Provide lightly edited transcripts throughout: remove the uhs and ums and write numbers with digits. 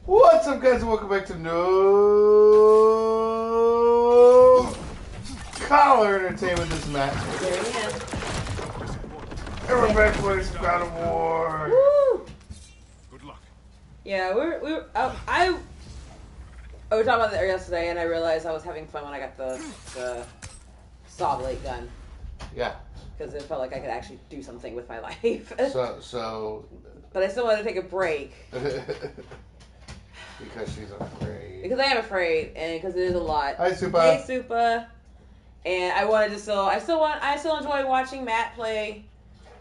What's up, guys, and welcome back to No Collar Entertainment. This is Matt. There he is. And we're back for some God of War. Woo! Good luck. Yeah, we were talking about that yesterday, and I realized I was having fun when I got the saw blade gun. Yeah. Because it felt like I could actually do something with my life. So. But I still wanted to take a break. Because she's afraid. Because I am afraid, and because it is a lot. Hi, Supa. Hey, Supa. And I wanted to I still enjoy watching Matt play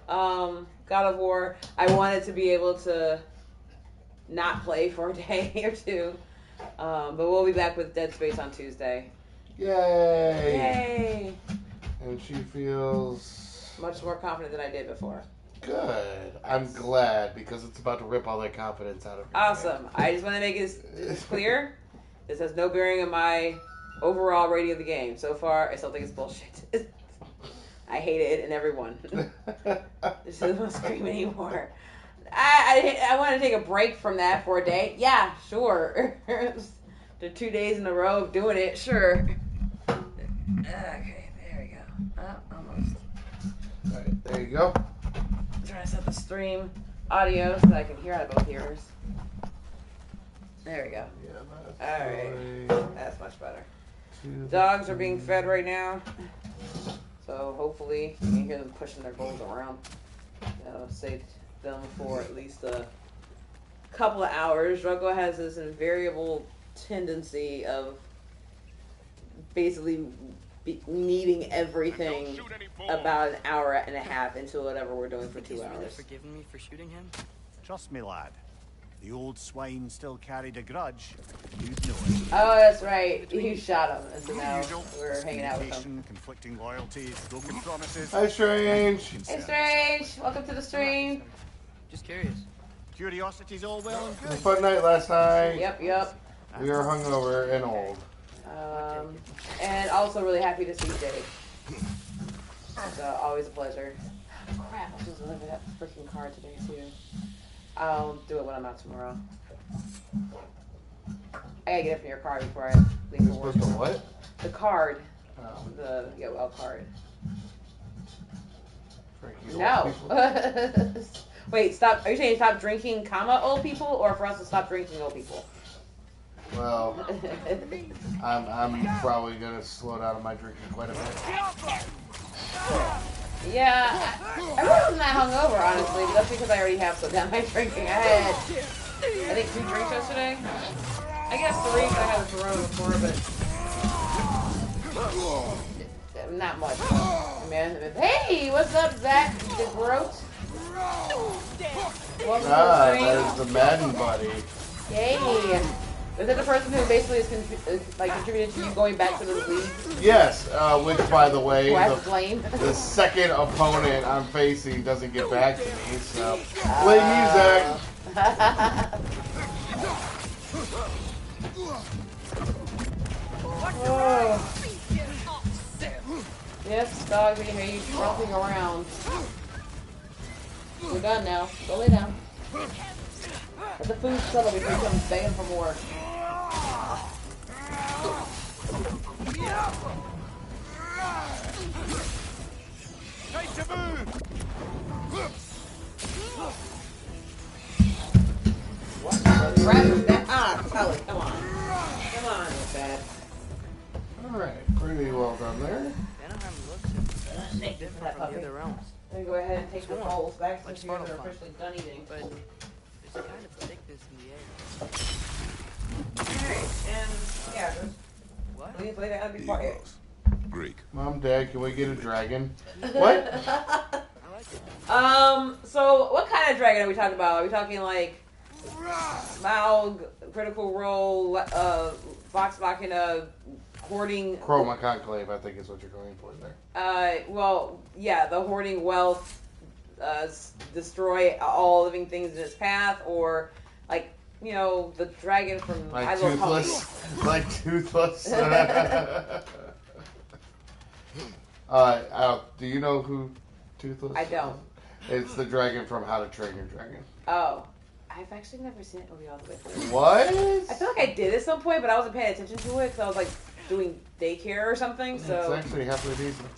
God of War. I wanted to be able to not play for a day or two. But we'll be back with Dead Space on Tuesday. Yay! Yay! And she feels Much more confident than I did before. good. I'm glad, because it's about to rip all that confidence out of her. Awesome. I just want to make it clear. This has no bearing on my overall rating of the game. So far, I still think it's bullshit. I hate it in everyone. This doesn't want to scream anymore. I want to take a break from that for a day. Yeah, sure. The 2 days in a row of doing it, sure. Okay, there we go. Almost. Alright, there you go. I'm trying to set the stream audio so that I can hear out of both ears. There we go. Yeah, Alright. That's much better. to Dogs are being fed right now. So hopefully you can hear them pushing their bowls around. That'll save them for at least a couple of hours. Rocco has this invariable tendency of basically needing everything about an hour and a half into whatever we're doing for 2 hours. Really forgiven me for shooting him? Trust me, lad. The old swine still carried a grudge. You'd know it. Oh, that's right. You shot him, and so now we're hanging out with him. Communication, conflicting loyalties, broken promises. Hi, Strange. Hey, Strange! Welcome to the stream. Just curious. Curiosity's all well and It was a good. fun night last night. Yep. We were hungover and old. And also really happy to see Jake. It's always a pleasure. Crap, I should deliver that freaking card today too. I'll do it when I'm out tomorrow. I gotta get it from your card before I leave for work. Supposed to what? The card. Oh. The well card. Frankie's No. old people. Wait, stop. Are you saying stop drinking, old people, or for us to stop drinking old people? Well, I'm probably gonna slow down on my drinking quite a bit. Yeah, I wasn't that hungover, honestly, but that's because I already have slowed down my drinking. I had, I think, 2 drinks yesterday. I guess 3 because I had a Corona before, but not much. Man, hey, what's up, Zach? The Groat? Welcome to the That stream. is the Madden buddy. Yay! Is that the person who basically is contributed to you going back to the league? Yes, which, by the way, Who has blame? the second opponent I'm facing doesn't get back to me, so play music. Oh. Yes, dog, we hear you tromping around. We're done now. Go lay down. Let the food settle before you come begging for more. Time to move! Grab that. Tully, come on. Come on with that. Alright, pretty well done there. Anaheim looks different from the other realms, Let me go ahead and take the bowls back Like since you guys are Spotify. officially done eating. but there's a kind of thickness in the air. Alright, and yeah, just What? please lay down and be quiet. Greek. Mom, Dad, can we get a dragon? What? I like it. So what kind of dragon are we talking about? Are we talking like Smaug, Critical Role, Vox Machina, Hoarding? Chroma Conclave, I think is what you're going for there. Well, yeah, the hoarding wealth, destroy all living things in its path, or like, you know, the dragon from Like I Love Pony. Toothless. Like Toothless. Do you know who Toothless I don't. is? It's the dragon from How to Train Your Dragon. Oh, I've actually never seen it movie all the way through. What? I feel like I did at some point, but I wasn't paying attention to it because I was like doing daycare or something. It's So actually halfway decent.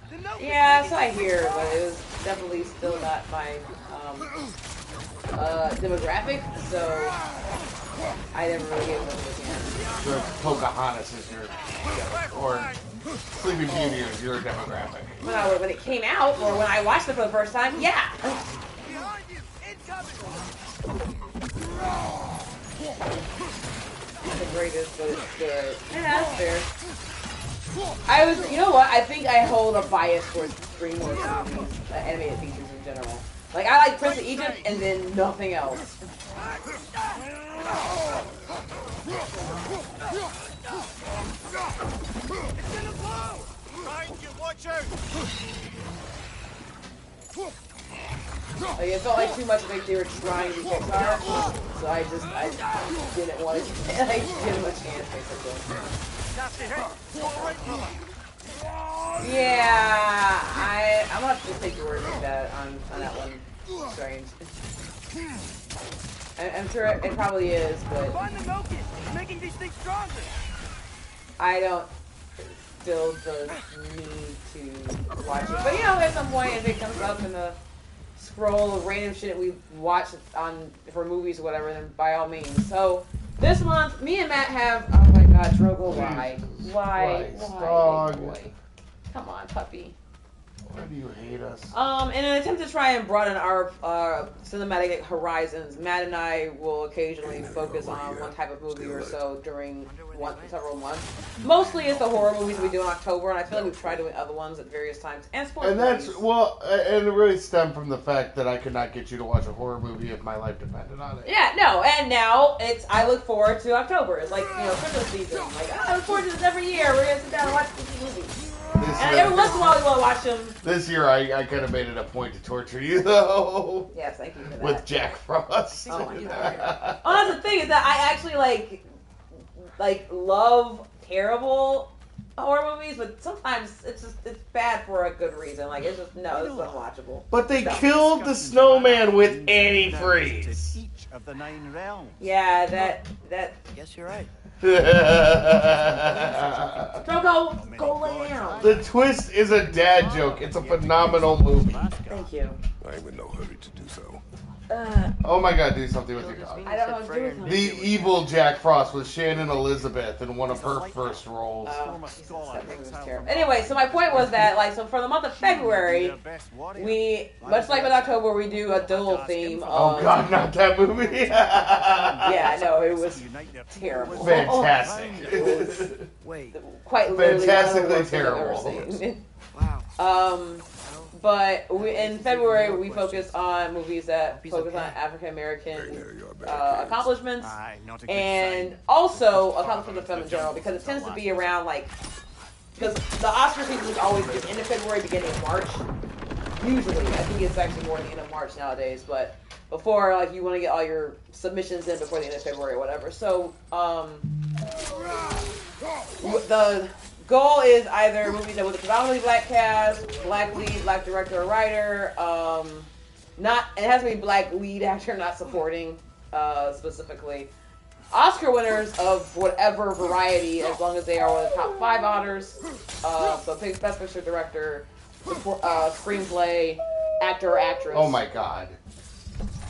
yeah, that's what I hear, but it was definitely still not my demographic. So I never really gave it a chance. So Pocahontas is your, or Sleeping Beauty is your demographic. When it came out, or when I watched it for the first time, yeah. Behind you! Incoming! Not the greatest, but it's good. Yeah, that's fair. You know what? I think I hold a bias towards DreamWorks movies, animated features in general. Like, I like Prince of Egypt and then nothing else. Watch out! Like, it felt like too much like they were trying to be Pixar, so I didn't want to, I didn't give them a chance, basically. Yeah, I'm gonna have to take your word for that on that one. Strange. I'm sure it probably is, but Find the Nokia! It's making these things stronger! I don't feel the need to watch it. But you know, at some point, if it comes up in the scroll of random shit we watch for movies or whatever, then by all means. So this month, me and Matt have. Oh my God, Drogo, why? Dog. Big boy? Come on, puppy. Why do you hate us? In an attempt to try and broaden our cinematic horizons, Matt and I will occasionally focus on one type of movie or so during several months. Mostly it's the horror movies we do in October, and I feel like we've tried doing other ones at various times. And sports movies. And it really stemmed from the fact that I could not get you to watch a horror movie if my life depended on it. Yeah, no, and now I look forward to October. It's like, Christmas season. Like, I look forward to this every year. We're going to sit down and watch these movies. And every once in a while we want to watch them. This year I kind of made it a point to torture you, though. Yes, thank you for that. With Jack Frost. Oh my God. That's the thing, is that I actually like love terrible horror movies, but sometimes it's bad for a good reason. Like, it's unwatchable. But they killed the snowman with antifreeze. Each of the 9 realms. Yeah, that. Guess you're right. Drogo, go lay down. The twist is a dad joke. It's a phenomenal movie. Thank you. I ain't in no hurry to do so. Oh my God, do something with your dog. I don't know what to do with him. The evil Jack Frost was Shannon Elizabeth in one of her first roles. Oh, Jesus, that movie was terrible. Anyway, so my point was that, so for the month of February, we, much like with October, we do a dual theme of... Oh God, not that movie. Yeah, no, it was terrible. Fantastic. Wait. Quite literally Fantastically one of the worst terrible. I've ever seen. Wow. But in February, we focus on movies that focus on African American accomplishments and also accomplishments of film in general, because it tends to be around because the Oscar season is always the end of February, beginning of March. Usually, I think it's actually more the end of March nowadays, but before, you want to get all your submissions in before the end of February or whatever. So, the goal is either movies that with a predominantly black cast, black lead, black director or writer, it has to be black lead actor, not supporting, specifically. Oscar winners of whatever variety, as long as they are one of the top 5 honors. So best picture, director, screenplay, actor or actress. Oh my God.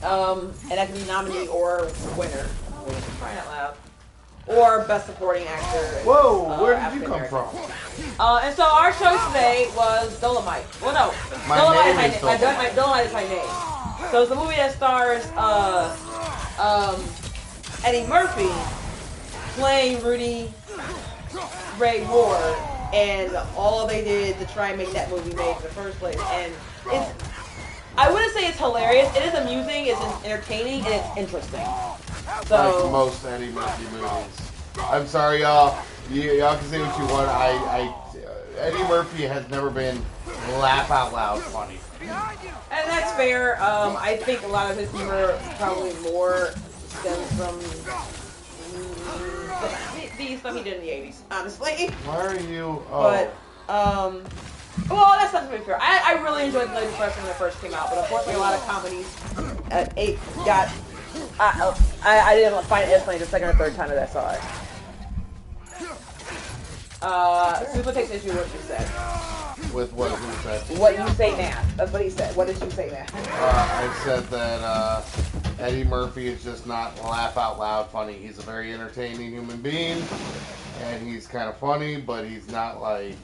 And that can be nominee or winner. Oh, crying out loud. Or best supporting actor. Whoa, where did you come from? And so our choice today was Dolomite. Well, no, Dolomite is my name. So it's a movie that stars Eddie Murphy playing Rudy Ray Ward, and all they did to try and make that movie made in the first place. And I wouldn't say it's hilarious. It is amusing, it's entertaining, and it's interesting. So, like most Eddie Murphy movies. I'm sorry, y'all. Y'all can say what you want. Eddie Murphy has never been laugh out loud funny. And that's fair. I think a lot of his humor probably more stems from the stuff he did in the 80s, honestly. Why are you... But, well, that's not to be fair. I really enjoyed The Lady Depression when it first came out, but unfortunately a lot of comedies got I didn't find it funny the second or third time that I saw it. Super takes issue with what you said. With what he said? What you say now. That's what he said. What did you say now? I said that Eddie Murphy is just not laugh out loud funny. He's a very entertaining human being, and he's kind of funny, but he's not like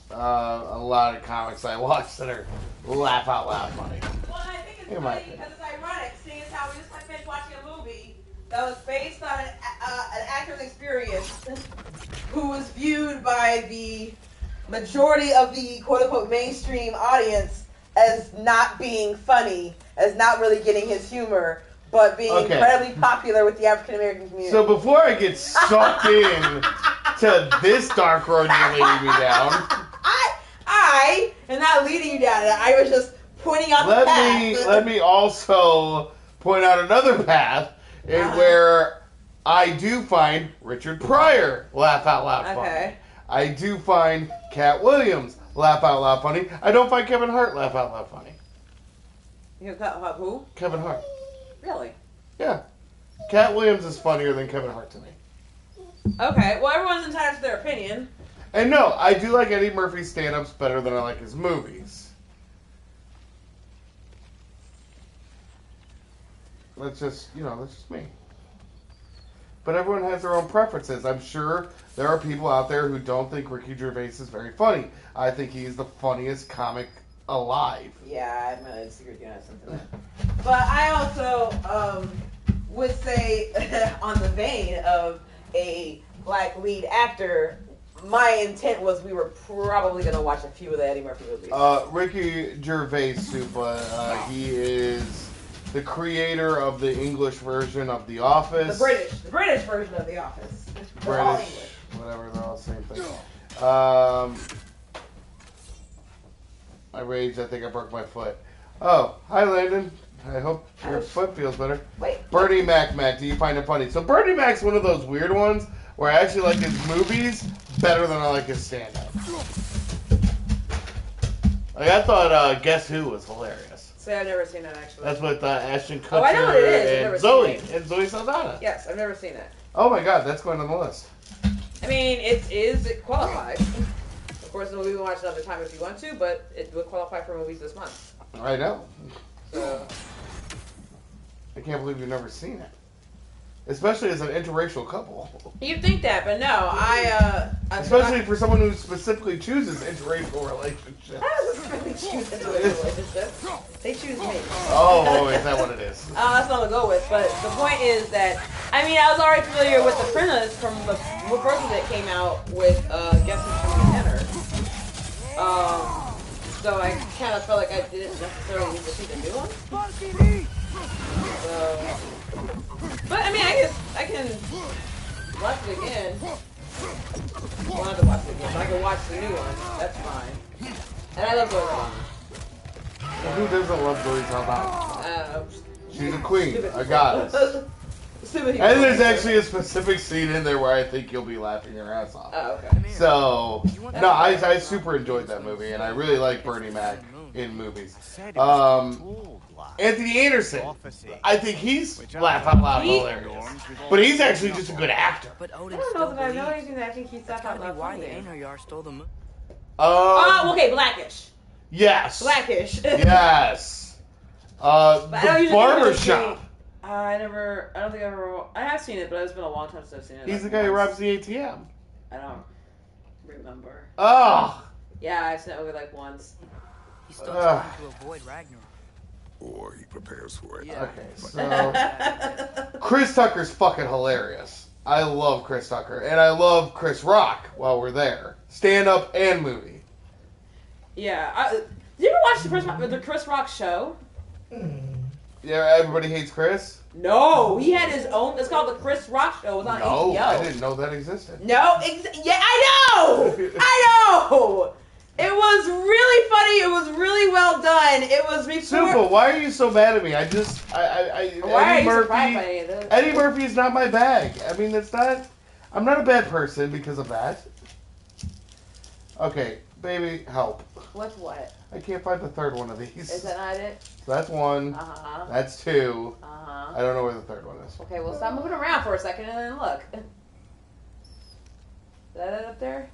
a lot of comics I watch that are laugh out loud funny. Well, I think it's funny because it's ironic, seeing as how we just finished watching a movie that was based on an actor's experience who was viewed by the majority of the quote-unquote mainstream audience as not being funny, as not really getting his humor, but being incredibly popular with the African-American community. So before I get sucked in to this dark road you're leading me down... I am not leading you down it. I was just pointing out the path. Let me also point out another path where I do find Richard Pryor laugh out loud funny. I do find Cat Williams laugh out loud funny. I don't find Kevin Hart laugh out loud funny. You know who? Kevin Hart. Really? Yeah. Cat Williams is funnier than Kevin Hart to me. Okay, well everyone's entitled to their opinion. And no, I do like Eddie Murphy's stand-ups better than I like his movies. That's just me. But everyone has their own preferences. I'm sure there are people out there who don't think Ricky Gervais is very funny. I think he's the funniest comic alive. Yeah, I'm going to disagree with you on something. But I also would say, on the vein of a black lead actor, my intent was we were probably going to watch a few of the Eddie Murphy movies. Ricky Gervais, Supa, he is the creator of the English version of The Office. The British version of The Office. British, whatever, they're all the same thing. I raged, I think I broke my foot. Oh, hi Landon. I hope your foot feels better. Wait. Bernie Mac, do you find it funny? So Bernie Mac's one of those weird ones where I actually like his movies better than I like his stand-up. Like, I thought Guess Who was hilarious. See, I've never seen it, actually. That's with Ashton Kutcher I know what it is. and Zoe Saldana. Yes, I've never seen it. Oh my god, that's going on the list. I mean, it qualifies. Of course, the movie we can watch another time if you want to, but it would qualify for movies this month. I know. So, I can't believe you've never seen it. Especially as an interracial couple. you'd think that, but no, Especially for someone who specifically chooses interracial relationships. I don't specifically choose interracial relationships. They choose me. Oh, is that what it is? That's what I'm going to go with. But the point is that, I mean, I was already familiar with the premise from the first one that came out with Guess Who's Coming to Dinner. So I kind of felt like I didn't necessarily need to see the new one. So, but I mean, I guess I can watch it again. Well, I have to watch it again, but I can watch the new one. That's fine. And I love Zoe Saldana. Well, who doesn't love Zoe Saldana? She's a queen, a goddess. And there's actually a specific scene in there where I think you'll be laughing your ass off. Oh, okay. So, no, I super enjoyed that movie, and I really like Bernie Mac in movies. Anthony Anderson, I think he's laugh out loud hilarious. But he's actually just a good actor. But Odin I don't know still that I know believes. anything that I think he's laugh out loud Why the funny. Einherjar stole the moon. Okay, Blackish. Yes. Blackish. Yes. The Barbershop. I have seen it, but it's been a long time since I've seen it. He's the guy who robs the ATM. I don't remember. Oh. Yeah, I've seen it movie like once. He's still trying to avoid Ragnarok. Or he prepares for it. Yeah. Okay, so Chris Tucker's fucking hilarious. I love Chris Tucker, and I love Chris Rock while we're there. Stand up and movie. Yeah. Did you ever watch the Chris Rock show? Yeah, Everybody Hates Chris? No, he had his own. It's called the Chris Rock Show. It was on HBO. No, I didn't know that existed. No, yeah, I know. I know. It was really funny. It was really well done. It was before. Super, why are you so mad at me? Why Eddie are you Murphy, surprised by any of this? Eddie Murphy is not my bag. I mean, it's not. I'm not a bad person because of that. Okay, Baby, help. What's what? I can't find the third one of these. Is that not it? So that's one. Uh-huh. That's two. Uh-huh. I don't know where the third one is. Okay, well, stop moving around for a second and then look. Is that it up there?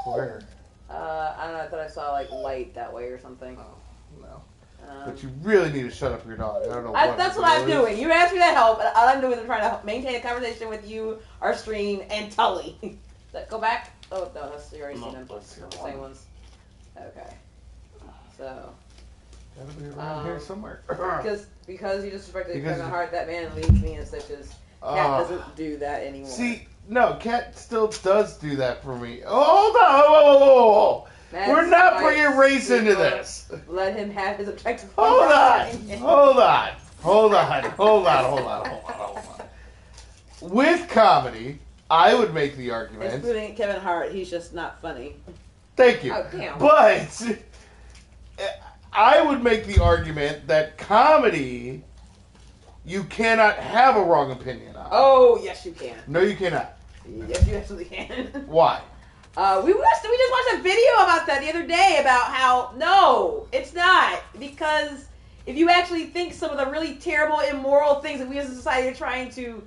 Where? I don't know. I thought I saw, like, light that way or something. Oh, no. But you really need to shut up your dog. I don't know that's what I'm doing. You asked me to help, and all I'm doing is trying to maintain a conversation with you, our stream, and Tully. Go back? Oh, no, that's you already seen them. Let's see The same ones. Okay. So. Gotta be around here somewhere. Because you disrespected Kevin Hart, that man leaves me in stitches. Cat doesn't do that anymore. See, no, Cat still does do that for me. Hold on, whoa. We're not bringing race into this. Let him have his objective. Hold on. With comedy, I would make the argument. Including Kevin Hart, he's just not funny. Thank you. Oh, damn. But I would make the argument that comedy, you cannot have a wrong opinion on. Oh, yes, you can. No, you cannot. Yes, you absolutely can. Why? We just watched a video about that the other day about how, no, it's not. Because if you actually think some of the really terrible, immoral things that we as a society are trying to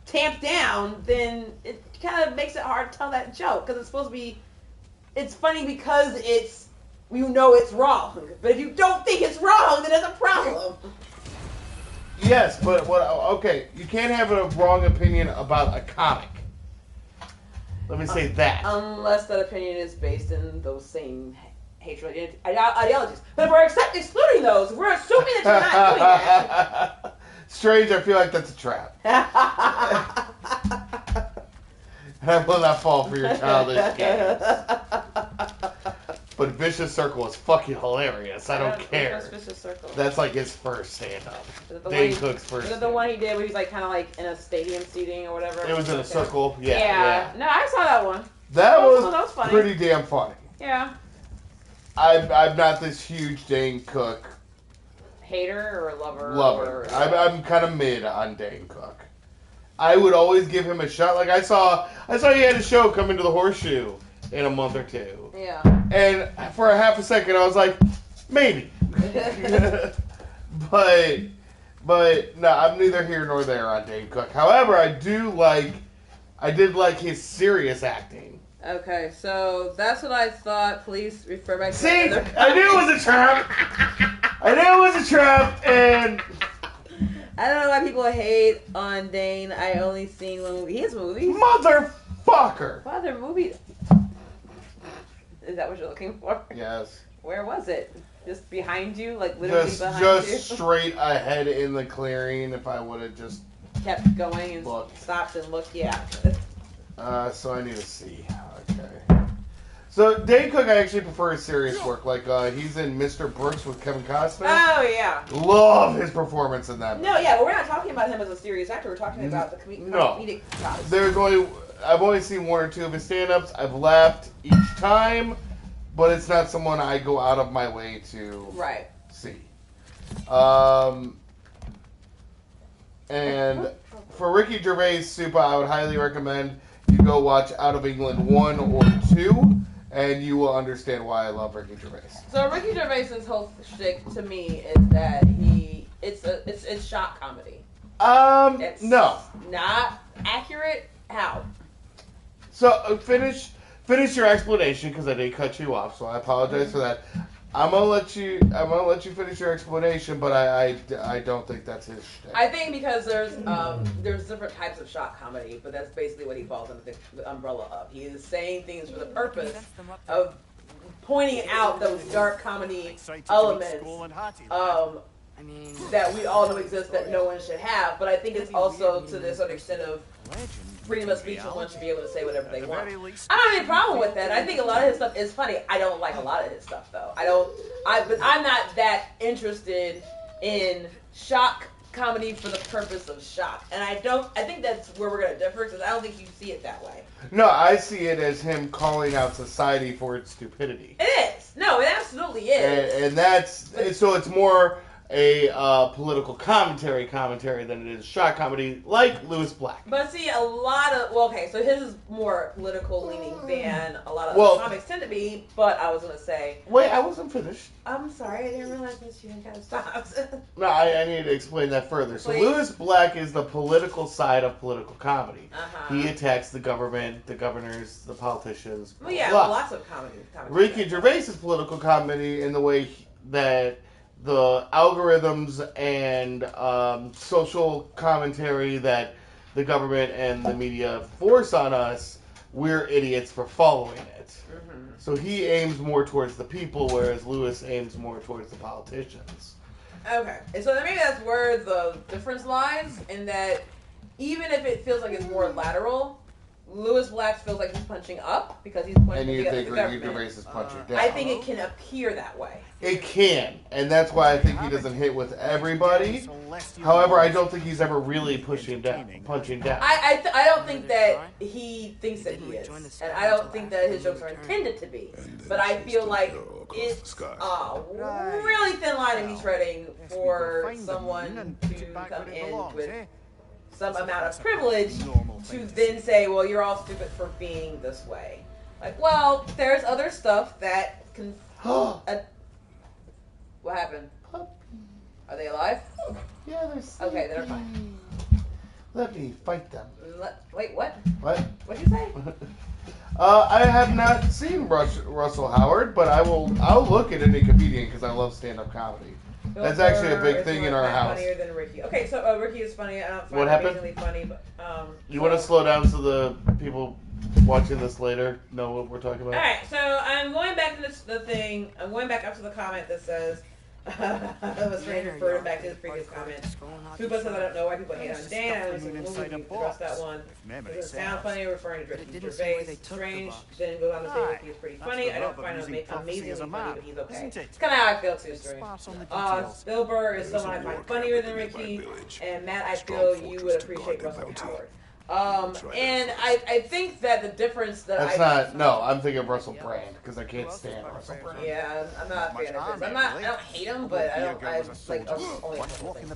tamp down, then it kind of makes it hard to tell that joke. Because it's supposed to be, it's funny because you know it's wrong. But if you don't think it's wrong, then it's a problem. Yes, but okay, you can't have a wrong opinion about a comic. Let me say that. Unless that opinion is based in those same hatred ideologies. But if we're excluding those, we're assuming that you're not doing that. Strange, I feel like that's a trap. And I will not fall for your childish games. But Vicious Circle is fucking hilarious. I don't care. Vicious Circle? That's like his first stand-up. Dane Cook's first. Was it the one he did where he's like kind of like in a stadium seating or whatever? It was in a circle. Yeah. No, I saw that one. That was funny. Pretty damn funny. Yeah. I'm not this huge Dane Cook hater or lover. I'm kind of mid on Dane Cook. I would always give him a shot. Like I saw he had a show come into the Horseshoe in a month or two. Yeah. And for a half a second, I was like, maybe. but no, I'm neither here nor there on Dane Cook. However, I did like his serious acting. Okay, so that's what I thought. Please refer back to See, I knew it was a trap. And I don't know why people hate on Dane. I only seen one movie. He has movies. Motherfucker. What other movies? Is that what you're looking for? Yes. Where was it? Just behind you? Like literally behind you? Just straight ahead in the clearing if I would have just kept going and stopped and looked, yeah. So I need to see. Okay. So Dane Cook, I actually prefer his serious work. Like he's in Mr. Brooks with Kevin Costner. Oh yeah. Love his performance in that movie. No, yeah, but we're not talking about him as a serious actor. We're talking about the comedic chops. I've only seen one or two of his stand-ups. I've laughed each time, but it's not someone I go out of my way to see. And for Ricky Gervais' Supa, I would highly recommend you go watch Out of England 1 or 2, and you will understand why I love Ricky Gervais. So Ricky Gervais' whole shtick to me is that it's shock comedy. It's no. Not accurate. How? So finish your explanation because I did cut you off, so I apologize for that. I'm gonna let you finish your explanation, but I don't think that's his shtick. I think because there's different types of shock comedy, but that's basically what he falls under the umbrella of. He is saying things for the purpose of pointing out those dark comedy elements that we all know exist that no one should have. But I think it's also to this certain extent of freedom of speech, and one should be able to say whatever they want. I don't have any problem with that. I think a lot of his stuff is funny. I don't like a lot of his stuff though. But I'm not that interested in shock comedy for the purpose of shock. And I think that's where we're gonna differ, because I don't think you see it that way. No, I see it as him calling out society for its stupidity. It is. No, it absolutely is. And that's so it's more a political commentary than it is shock comedy, like Lewis Black. But see, a lot of so his is more political leaning than a lot of other comics tend to be. But I was gonna say, wait, I wasn't finished. I'm sorry, I didn't realize this. You kind of stopped. No, I need to explain that further. So Lewis Black is the political side of political comedy. He attacks the government, the governors, the politicians. Well, yeah, lots of comedy. Ricky Gervais is political comedy in the way that the algorithms and social commentary that the government and the media force on us, we're idiots for following it. Mm-hmm. So he aims more towards the people, whereas Lewis aims more towards the politicians. Okay, and so maybe that's where the difference lies, in that even if it feels like it's more lateral, Lewis Black feels like he's punching up because he's punching and you the think government. Gervais is punching down. I think it can appear that way. It can, and that's why I think he doesn't hit with everybody. However, I don't think he's ever really punching down. I don't think that he thinks that he is, and I don't think that his jokes are intended to be. But I feel like it's a really thin line to be treading for someone to come in with some amount of privilege to then say, well, you're all stupid for being this way. Like, well, there's other stuff that can... what happened? Are they alive? Yeah, they're sleeping. Okay, they're fine. Let me fight them. Wait, what? What? What'd you say? I have not seen Russell Howard, but I'll look at any comedian because I love stand-up comedy. That's actually a big thing in our house. Funnier than Ricky. Okay, so Ricky is funny. I don't find what him happened? amazingly funny, but you want to slow down so the people watching this later know what we're talking about? All right, so I'm going back to the thing. I'm going back up to the comment that says. I was trying to refer back to his previous comment. Fupa says, I don't know why people hate on Dan. I only seen the movie. You addressed that one. Does it sound funny referring to Ricky Gervais? Strange. Then goes on to say Ricky is pretty funny. I don't find him amazingly funny, but he's okay. It's kind of how I feel too, Strange. Bill Burr is someone I find funnier than Ricky. And Matt, I feel you would appreciate Russell Howard. And I think that the difference that I'm thinking of Russell Brand because I can't stand Russell Brand. Yeah, I'm not a fan of his. I don't hate him, but I like only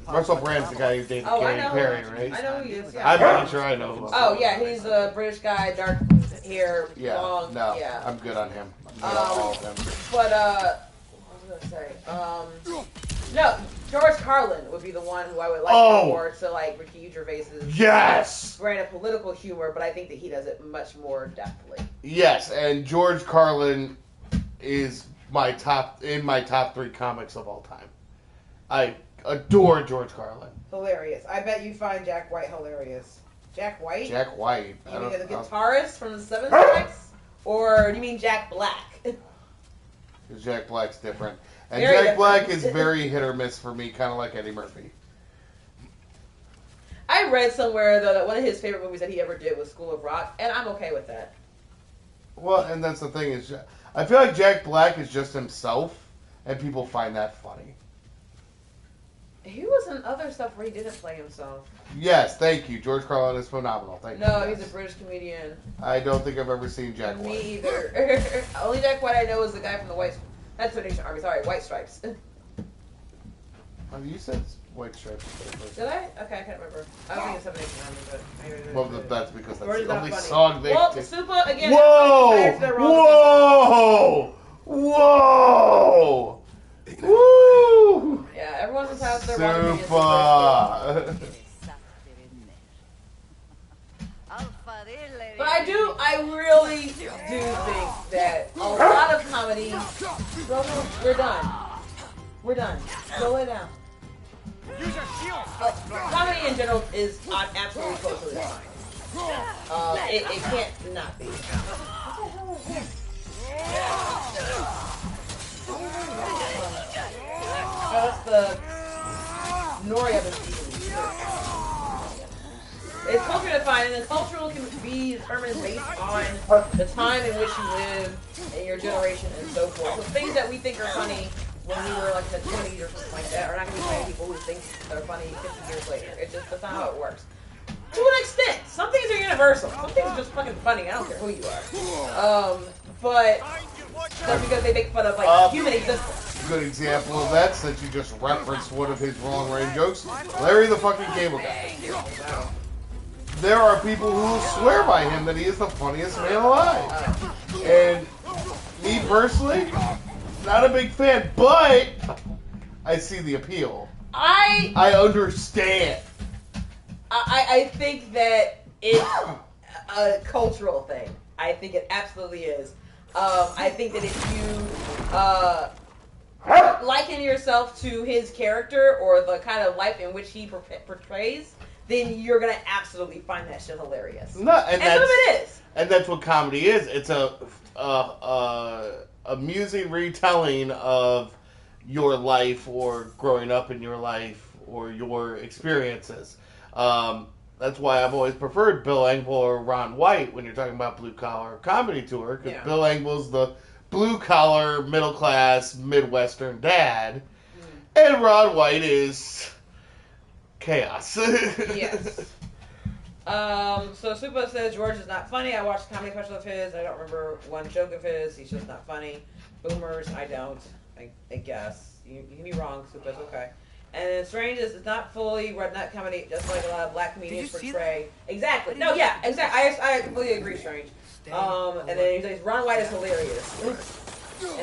Russell Brand's the guy who dated Katy Perry, right? I know who he is. Yeah. I'm pretty sure I know him. Oh yeah, he's a British guy, dark hair, long. No, yeah. I'm good on him. I'm good on all of them. But what was I gonna say? No, George Carlin would be the one who I would like more to like Ricky Gervais's brand of political humor, but I think that he does it much more deftly. Yes, and George Carlin is my top 3 comics of all time. I adore George Carlin. Hilarious. I bet you find Jack White hilarious. Jack White? Jack White. You mean the guitarist from the Seven Strikes? Or do you mean Jack Black? Jack Black's different. And Jack Black is very hit or miss for me, kind of like Eddie Murphy. I read somewhere, though, that one of his favorite movies that he ever did was School of Rock, and I'm okay with that. Well, and that's the thing, is I feel like Jack Black is just himself, and people find that funny. He was in other stuff where he didn't play himself. Yes, thank you. George Carlin is phenomenal. Thank you. No, he's a British comedian. I don't think I've ever seen Jack White. Me either. Only Jack White I know is the guy from the White Stripes. Oh, you said White Stripes. Did I? Okay, I can't remember. I was thinking Seven Nation Army, but maybe well, that's because that's the only song they did. Super again. Whoa! Woo! Yeah, everyone just has their Super. But I really do think that a lot of comedy. We're done. We're done. Go lay down. Comedy in general is absolutely culturally defined. It can't not be. What the hell is this? Oh, that's the nori I've been eating. It's culture defined, and the cultural can be determined based on the time in which you live and your generation and so forth. So things that we think are funny when we were like in the 20s or something like that are not going to be funny to people who think they're funny 50 years later. That's not how it works. To an extent, some things are universal. Some things are just fucking funny. I don't care who you are. But that's because they make fun of like human existence. good example of that, since you just referenced one of his wrong range jokes, Larry the fucking Cable Guy. There are people who swear by him that he is the funniest man alive. And me personally, not a big fan, but I see the appeal. I understand. I think that it's a cultural thing. I think it absolutely is. I think that if you liken yourself to his character or the kind of life in which he portrays, then you're gonna absolutely find that shit hilarious. No, and some of it is. And that's what comedy is. It's a amusing retelling of your life or growing up in your life or your experiences. That's why I've always preferred Bill Engvall or Ron White when you're talking about blue collar comedy tour, because Bill Engvall's the blue collar, middle class, Midwestern dad, and Ron White is chaos. Yes. So Supa says George is not funny. I watched a comedy special of his. I don't remember one joke of his. He's just not funny. Boomers, I don't. I guess you can be wrong. Supa's okay. And then Strange is not fully redneck comedy, just like a lot of black comedians portray. Exactly. No, yeah, exactly. I completely agree, Strange. And then he says Ron White is hilarious. And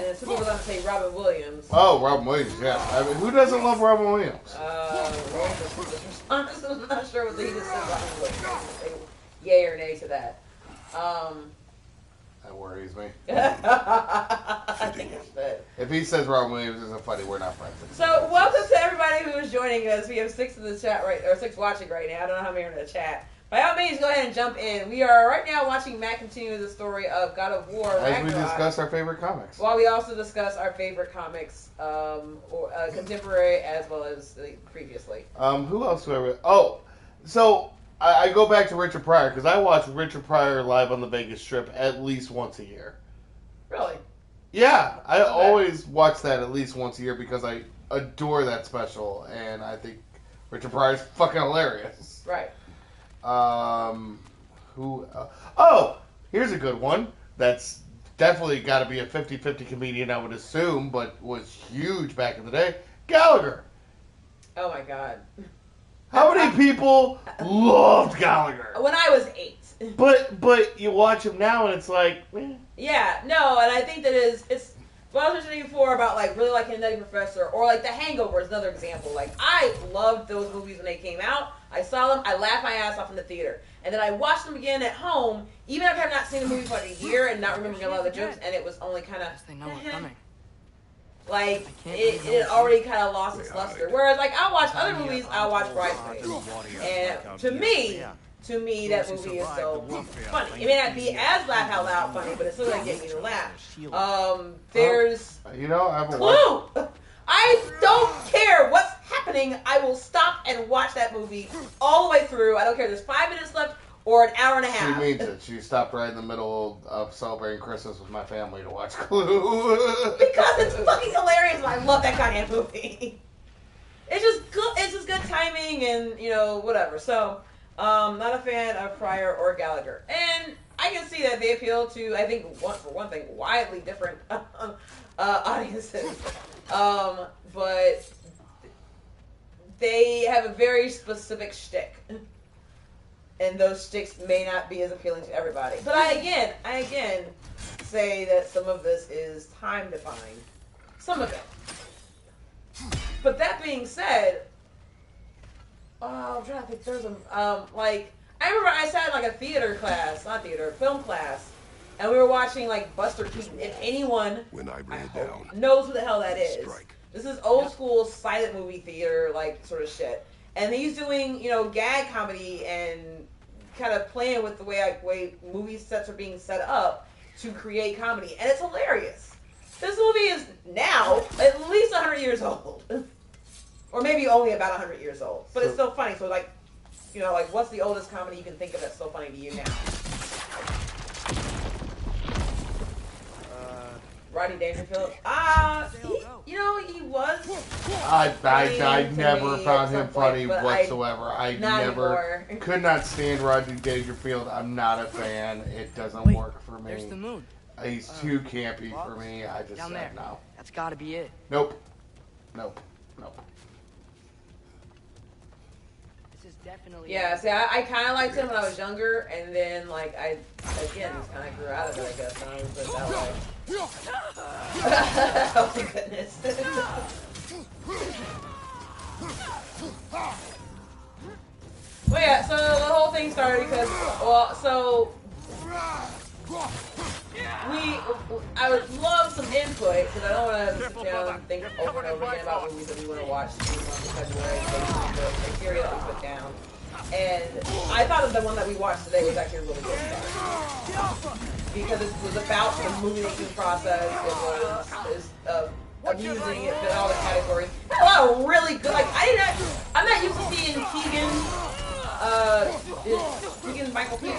then some people going to say Robin Williams. Oh, Robin Williams, yeah. I mean, who doesn't love Robin Williams? I'm not sure what he just said Robin Williams. Say yay or nay to that. That worries me. I think it's good. If he says Robin Williams isn't funny, we're not friends. So, welcome to everybody who is joining us. We have 6 in the chat or 6 watching right now. I don't know how many are in the chat. By all means, go ahead and jump in. We are right now watching Matt continue the story of God of War, Ragnarok. As we discuss our favorite comics. While we also discuss our favorite comics, contemporary as well as previously. Who else do I read? Oh, so I go back to Richard Pryor, because I watch Richard Pryor live on the Vegas Strip at least once a year. Really? Yeah, I always watch that at least once a year because I adore that special, and I think Richard Pryor's fucking hilarious. Right. Here's a good one. That's definitely got to be a 50-50 comedian, I would assume, but was huge back in the day. Gallagher. Oh my God. How many people loved Gallagher? When I was 8. But you watch him now and it's like, eh. Yeah, no, and I think that it's what I was mentioning before about like really liking Nutty Professor or like The Hangover is another example. Like I loved those movies when they came out. I saw them, I laughed my ass off in the theater. And then I watched them again at home, even after I've not seen the movie for like a year and not remembering a lot of the jokes, and it was only kind of like it already kind of lost its luster. Whereas like I'll watch other movies, I'll watch Bridesmaids, and to me that movie is so funny. It may not be as laugh out loud funny, but it's still gonna get me to laugh. There's I haven't watched. Clue. I don't care what's happening. I will stop and watch that movie all the way through. I don't care if there's 5 minutes left or an hour and a half. She means it. She stopped right in the middle of celebrating Christmas with my family to watch Clue. Because it's fucking hilarious and I love that kind of movie. It's just good. It's just good timing and, whatever. So, not a fan of Pryor or Gallagher. And I can see that they appeal to, I think, for one thing, widely different audiences. But they have a very specific shtick. And those shticks may not be as appealing to everybody. But I again say that some of this is time defying. Some of it. But that being said, I'm trying to think. There's I remember I sat in like a film class, and we were watching like Buster Keaton. If anyone knows who the hell that is, this is old school silent movie theater like sort of shit. And he's doing gag comedy and kind of playing with the way movie sets are being set up to create comedy, and it's hilarious. This movie is now at least 100 years old. Or maybe only about 100 years old. But it's still funny. So, what's the oldest comedy you can think of that's so funny to you now? Rodney Dangerfield? He was I never found him funny whatsoever. I never could not stand Rodney Dangerfield. I'm not a fan. It doesn't work for me. There's the moon. He's too campy for me. I just Down said there. no. That's gotta be it. Nope. Nope. Nope. This is definitely Yeah, see, I kind of liked him when I was younger, and then, like, I, again, just kind of grew out of it, I guess, and I was put it that way. Oh, my goodness. Well, yeah, so the whole thing started because, well, so I would love some input because I don't want to sit down and think over and over again about movies that we want to watch in February based on the criteria that we put down. And I thought that the one that we watched today was actually a really good start because it was about the movie making process. It was amusing. It fit all the categories. A lot of really good. Like I'm not used to seeing Keegan Michael Key.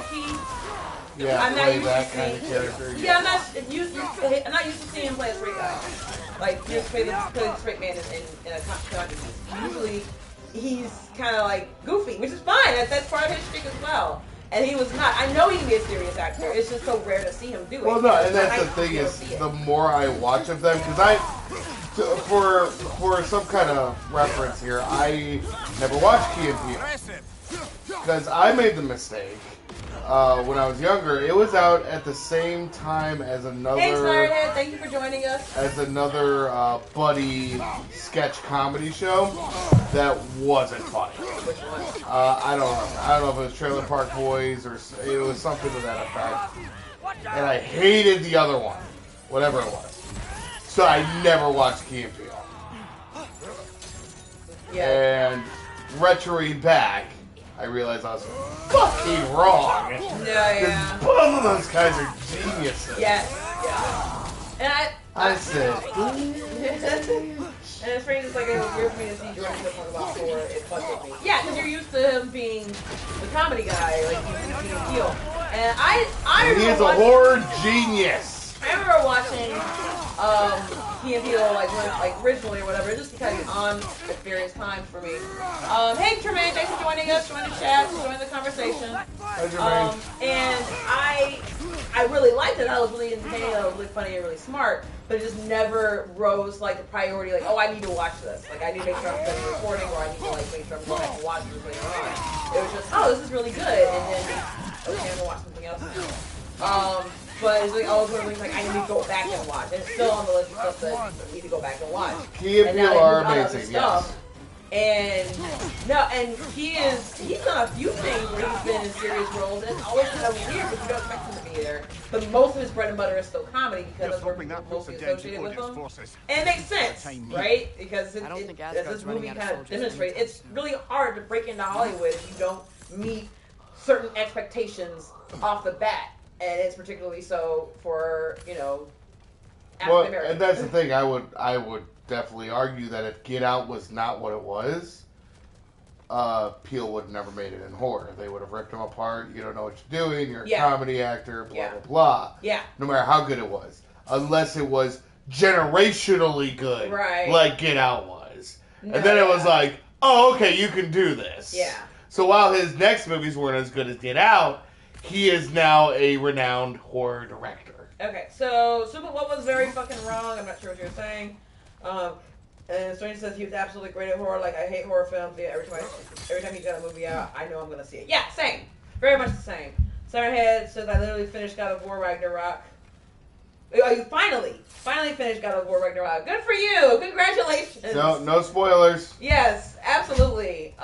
Yeah, I'm not play used that to kind of seeing. character. Yeah, I'm not used to seeing him play a straight guy. Like just play the straight man in a comedy piece. Usually, he's kind of like goofy, which is fine. That's part of his shtick as well. And he was not. I know he can be a serious actor. It's just so rare to see him do it. Well, no, and that's the thing is, the more I watch of them, because for some kind of reference here, I never watched Key and Peele. Because I made the mistake when I was younger. It was out at the same time as another. Hey, Smarthead, thank you for joining us. As another buddy sketch comedy show that wasn't funny. Which one? I don't know. I don't know if it was Trailer Park Boys or it was something to that effect. And I hated the other one, whatever it was. So I never watched Key and Peele. Yeah. And retroing back, I realized I was fucking wrong. Yeah. Both of those guys are geniuses. Yes. Yeah. And I said. And it's strange, it's like it was weird for me to see Jordan talk about Thor. It fucked with me. Yeah, because you're used to him being the comedy guy, like he's a heel. And I he is a horror genius. I remember watching Key and Peele like originally or whatever, just because he's on at various times for me. Hey Tremaine, thanks for joining us, join the chat, join the conversation. Hi Tremaine. And I really liked it. I was really entertaining, it was really funny and really smart, but it just never rose like the priority, like, oh, I need to watch this. Like I need to make sure I'm finished recording, or I need to like make sure I'm going back and watch this later on. It was just, oh, this is really good, and then okay, I'm gonna watch something else now. But it's like all those things like I need to go back and watch. And it's still on the list of stuff that I need to go back and watch. Key and Peele are amazing, yes. And he's done a few things where he's been in serious roles, and it's always kind of weird because you don't expect him to be there. But most of his bread and butter is still comedy because that's where people mostly associated with him. And it makes sense, right? Because as this movie kind of demonstrates, it's really hard to break into Hollywood if you don't meet certain expectations off the bat. And it's particularly so for, African Americans. And that's the thing. I would definitely argue that if Get Out was not what it was, Peele would have never made it in horror. They would have ripped him apart. You don't know what you're doing. You're a comedy actor. Blah blah blah. Yeah. No matter how good it was, unless it was generationally good, right? Like Get Out was, and then it was like, oh, okay, you can do this. Yeah. So while his next movies weren't as good as Get Out, he is now a renowned horror director. Okay, so what was very fucking wrong? I'm not sure what you're saying. And Strange says he was absolutely great at horror. Like I hate horror films. Yeah, every time he's got a movie out, I know I'm gonna see it. Yeah, same. Very much the same. Summerhead says I literally finished God of War Ragnarok. Oh, you finally finished God of War Ragnarok. Good for you. Congratulations. No spoilers. Yes, absolutely.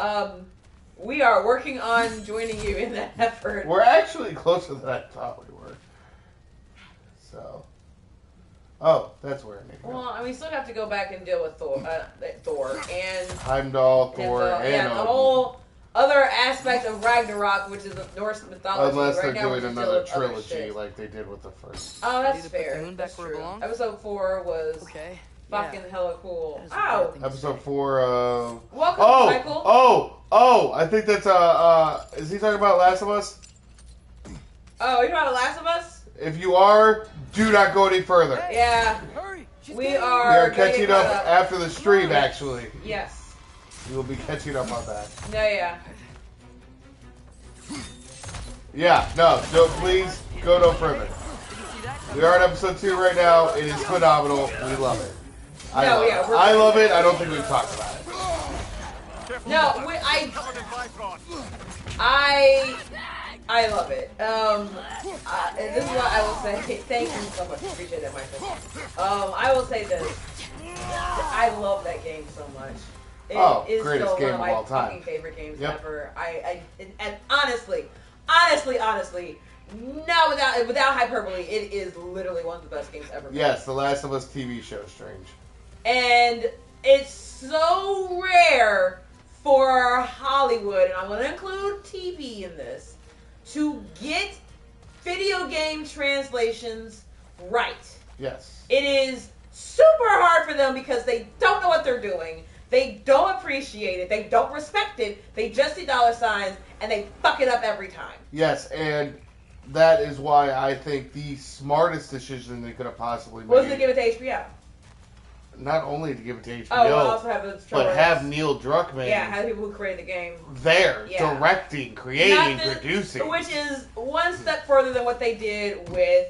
We are working on joining you in that effort. We're actually closer than I thought we were. So, that's where I need to go. Well, we still have to go back and deal with Thor and Heimdall, Thor, and the whole other aspect of Ragnarok, which is Norse mythology. Unless right they're now, doing another trilogy like they did with the first. Oh, that's fair. The moon back where it belongs? Episode 4 was fucking hella cool. Oh, Episode 4. Welcome, Michael. Oh! I think that's is he talking about Last of Us? Oh, you're about The Last of Us? If you are, do not go any further. Yeah. Hurry! We are catching up after the stream, actually. Yes. We will be catching up on that. Yeah. Yeah, no, please go no further. We are on episode 2 right now. It is phenomenal. We love it. I love it. I don't think we've talked about it. No, I love it. This is what I will say. Thank you so much. Appreciate it, Michael. I will say this. I love that game so much. It is greatest still game one of all of my time. fucking favorite games Yep. ever. And honestly, no, without hyperbole, it is literally one of the best games ever. Yes, the Last of Us TV show, Strange. And it's so rare for Hollywood, and I'm going to include TV in this, to get video game translations right. Yes. It is super hard for them because they don't know what they're doing. They don't appreciate it. They don't respect it. They just see dollar signs, and they fuck it up every time. Yes, and that is why I think the smartest decision they could have possibly made Was to give it to HBO. Not only to give it to HBO, Also have but have Neil Druckmann have people who created the game there, directing, creating, producing. Which is one step further than what they did with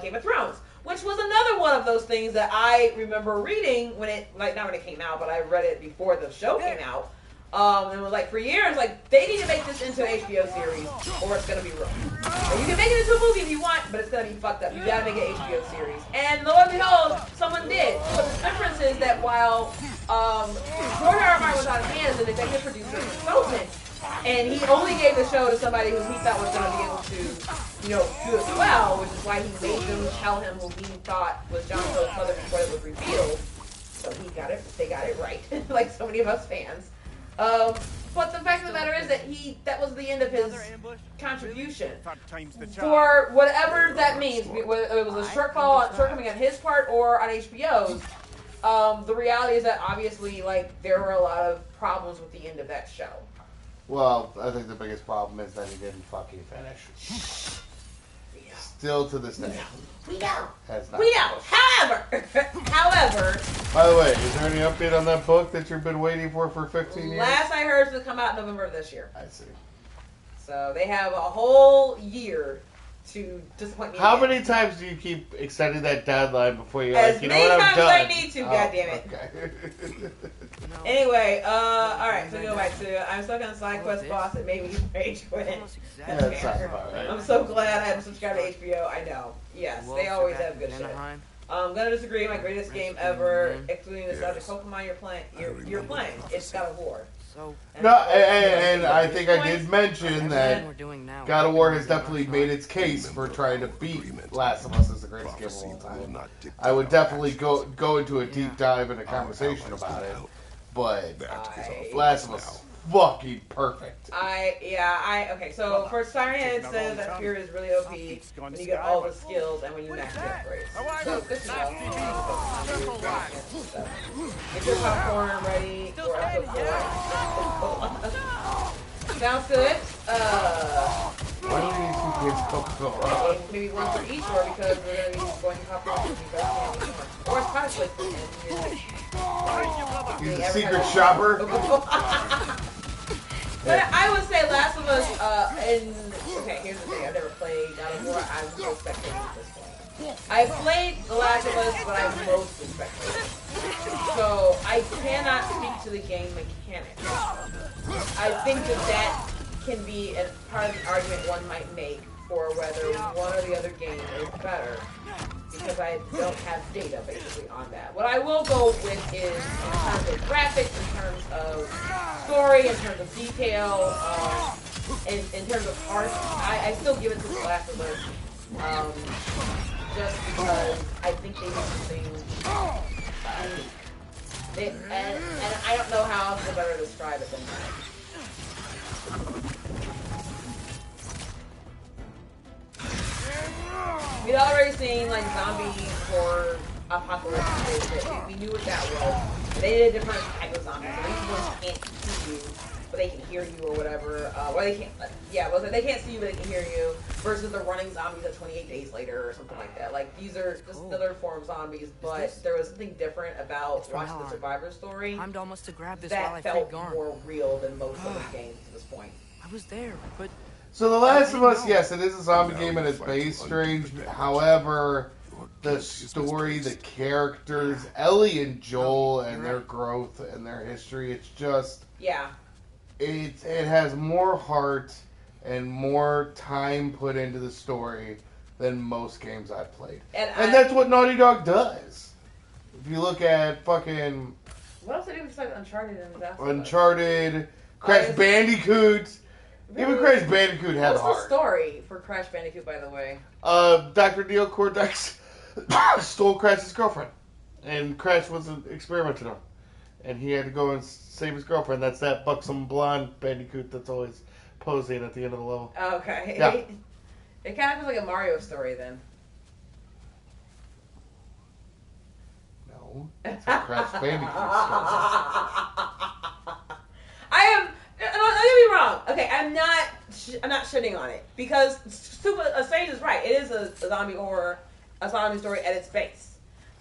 Game of Thrones. Which was another one of those things that I remember reading when it, not when it came out, but I read it before the show came out. And it was for years, they need to make this into an HBO series, or it's gonna be ruined. You can make it into a movie if you want, but it's gonna be fucked up. You gotta make an HBO series. And lo and behold, someone did. But the difference is that while George R. R. Martin was on hand as an executive producer and consultant, and he only gave the show to somebody who he thought was gonna be able to, do it well, which is why he made them tell him who he thought was Jon Snow's mother before it was revealed. So they got it right, like so many of us fans. But the fact of the matter is that that was the end of his contribution. For whatever that means, whether it was a shortcoming on his part or on HBO's, the reality is that obviously, there were a lot of problems with the end of that show. Well, I think the biggest problem is that he didn't fucking finish. Still to this day. We know. Has not. We know. However. By the way, is there any update on that book that you've been waiting for 15 years? Last I heard, it's going to come out in November of this year. I see. So they have a whole year to disappoint me. How many times do you keep extending that deadline before you're as you know what, I'm done? As many times as I need to, goddammit. Okay. Anyway, alright, so go back to, I'm stuck on side quest boss that made me rage quit. Yeah, that sounds about right. I'm so glad I haven't subscribed to HBO. I know. Yes, they always have good shit. I'm gonna disagree. My greatest game ever, excluding the subject Pokemon you're playing. It's God of War. No, and I think I did mention that God of War has definitely made its case for trying to beat Last of Us as the greatest game of all time. I would definitely go into a deep dive and a conversation about it, but Last of Us is fucking perfect. Okay, so for Siren Head, it says that Fear is really OP when you get all the skills and when you max the upgrades. So, good to know. Get your popcorn ready for episode 4. Sounds good. Why do you need 2 kids Coca-Cola? Maybe one for each, or because we're going to be going to popcorn. Or it's product placement. He's a secret shopper. But I would say Last of Us, okay, here's the thing, I've never played God of War, I'm most spectating at this point. I played The Last of Us, but I'm most spectating. So, I cannot speak to the game mechanics. I think that can be a part of the argument one might make for whether one or the other game is better. Because I don't have data basically on that. What I will go with is in terms of graphics, in terms of story, in terms of detail, in terms of art. I still give it to The Last of Us, just because I think they do something unique. And I don't know how else to better describe it than that. We'd already seen zombie horror apocalypse shit. We knew what that was. They did a different type of zombies. So these ones can't see you, but they can hear you or whatever. Or they can't. They can't see you, but they can hear you. Versus the running zombies at 28 days later or something like that. These are just another form of zombies, but there was something different about watching the Survivor story almost to grab this that felt more real than most other games at this point. I was there, but So The Last of Us, yes, it is a zombie game and it's based strange. However, the story, the characters, Ellie and Joel and their growth and their history, it's just... Yeah. It has more heart and more time put into the story than most games I've played. And that's what Naughty Dog does. If you look at fucking... What else did you besides Uncharted and Last of Us? Uncharted, Crash Bandicoot... Really? Even Crash Bandicoot had heart. What's the story for Crash Bandicoot, by the way? Dr. Neo Cortex stole Crash's girlfriend. And Crash was experimented on. And he had to go and save his girlfriend. That's that buxom blonde Bandicoot that's always posing at the end of the level. Okay. Yeah. It kind of feels like a Mario story, then. No. It's a Crash Bandicoot story. Don't get me wrong. Okay, I'm not shitting on it because Strange is right. It is a zombie horror, a zombie story at its base.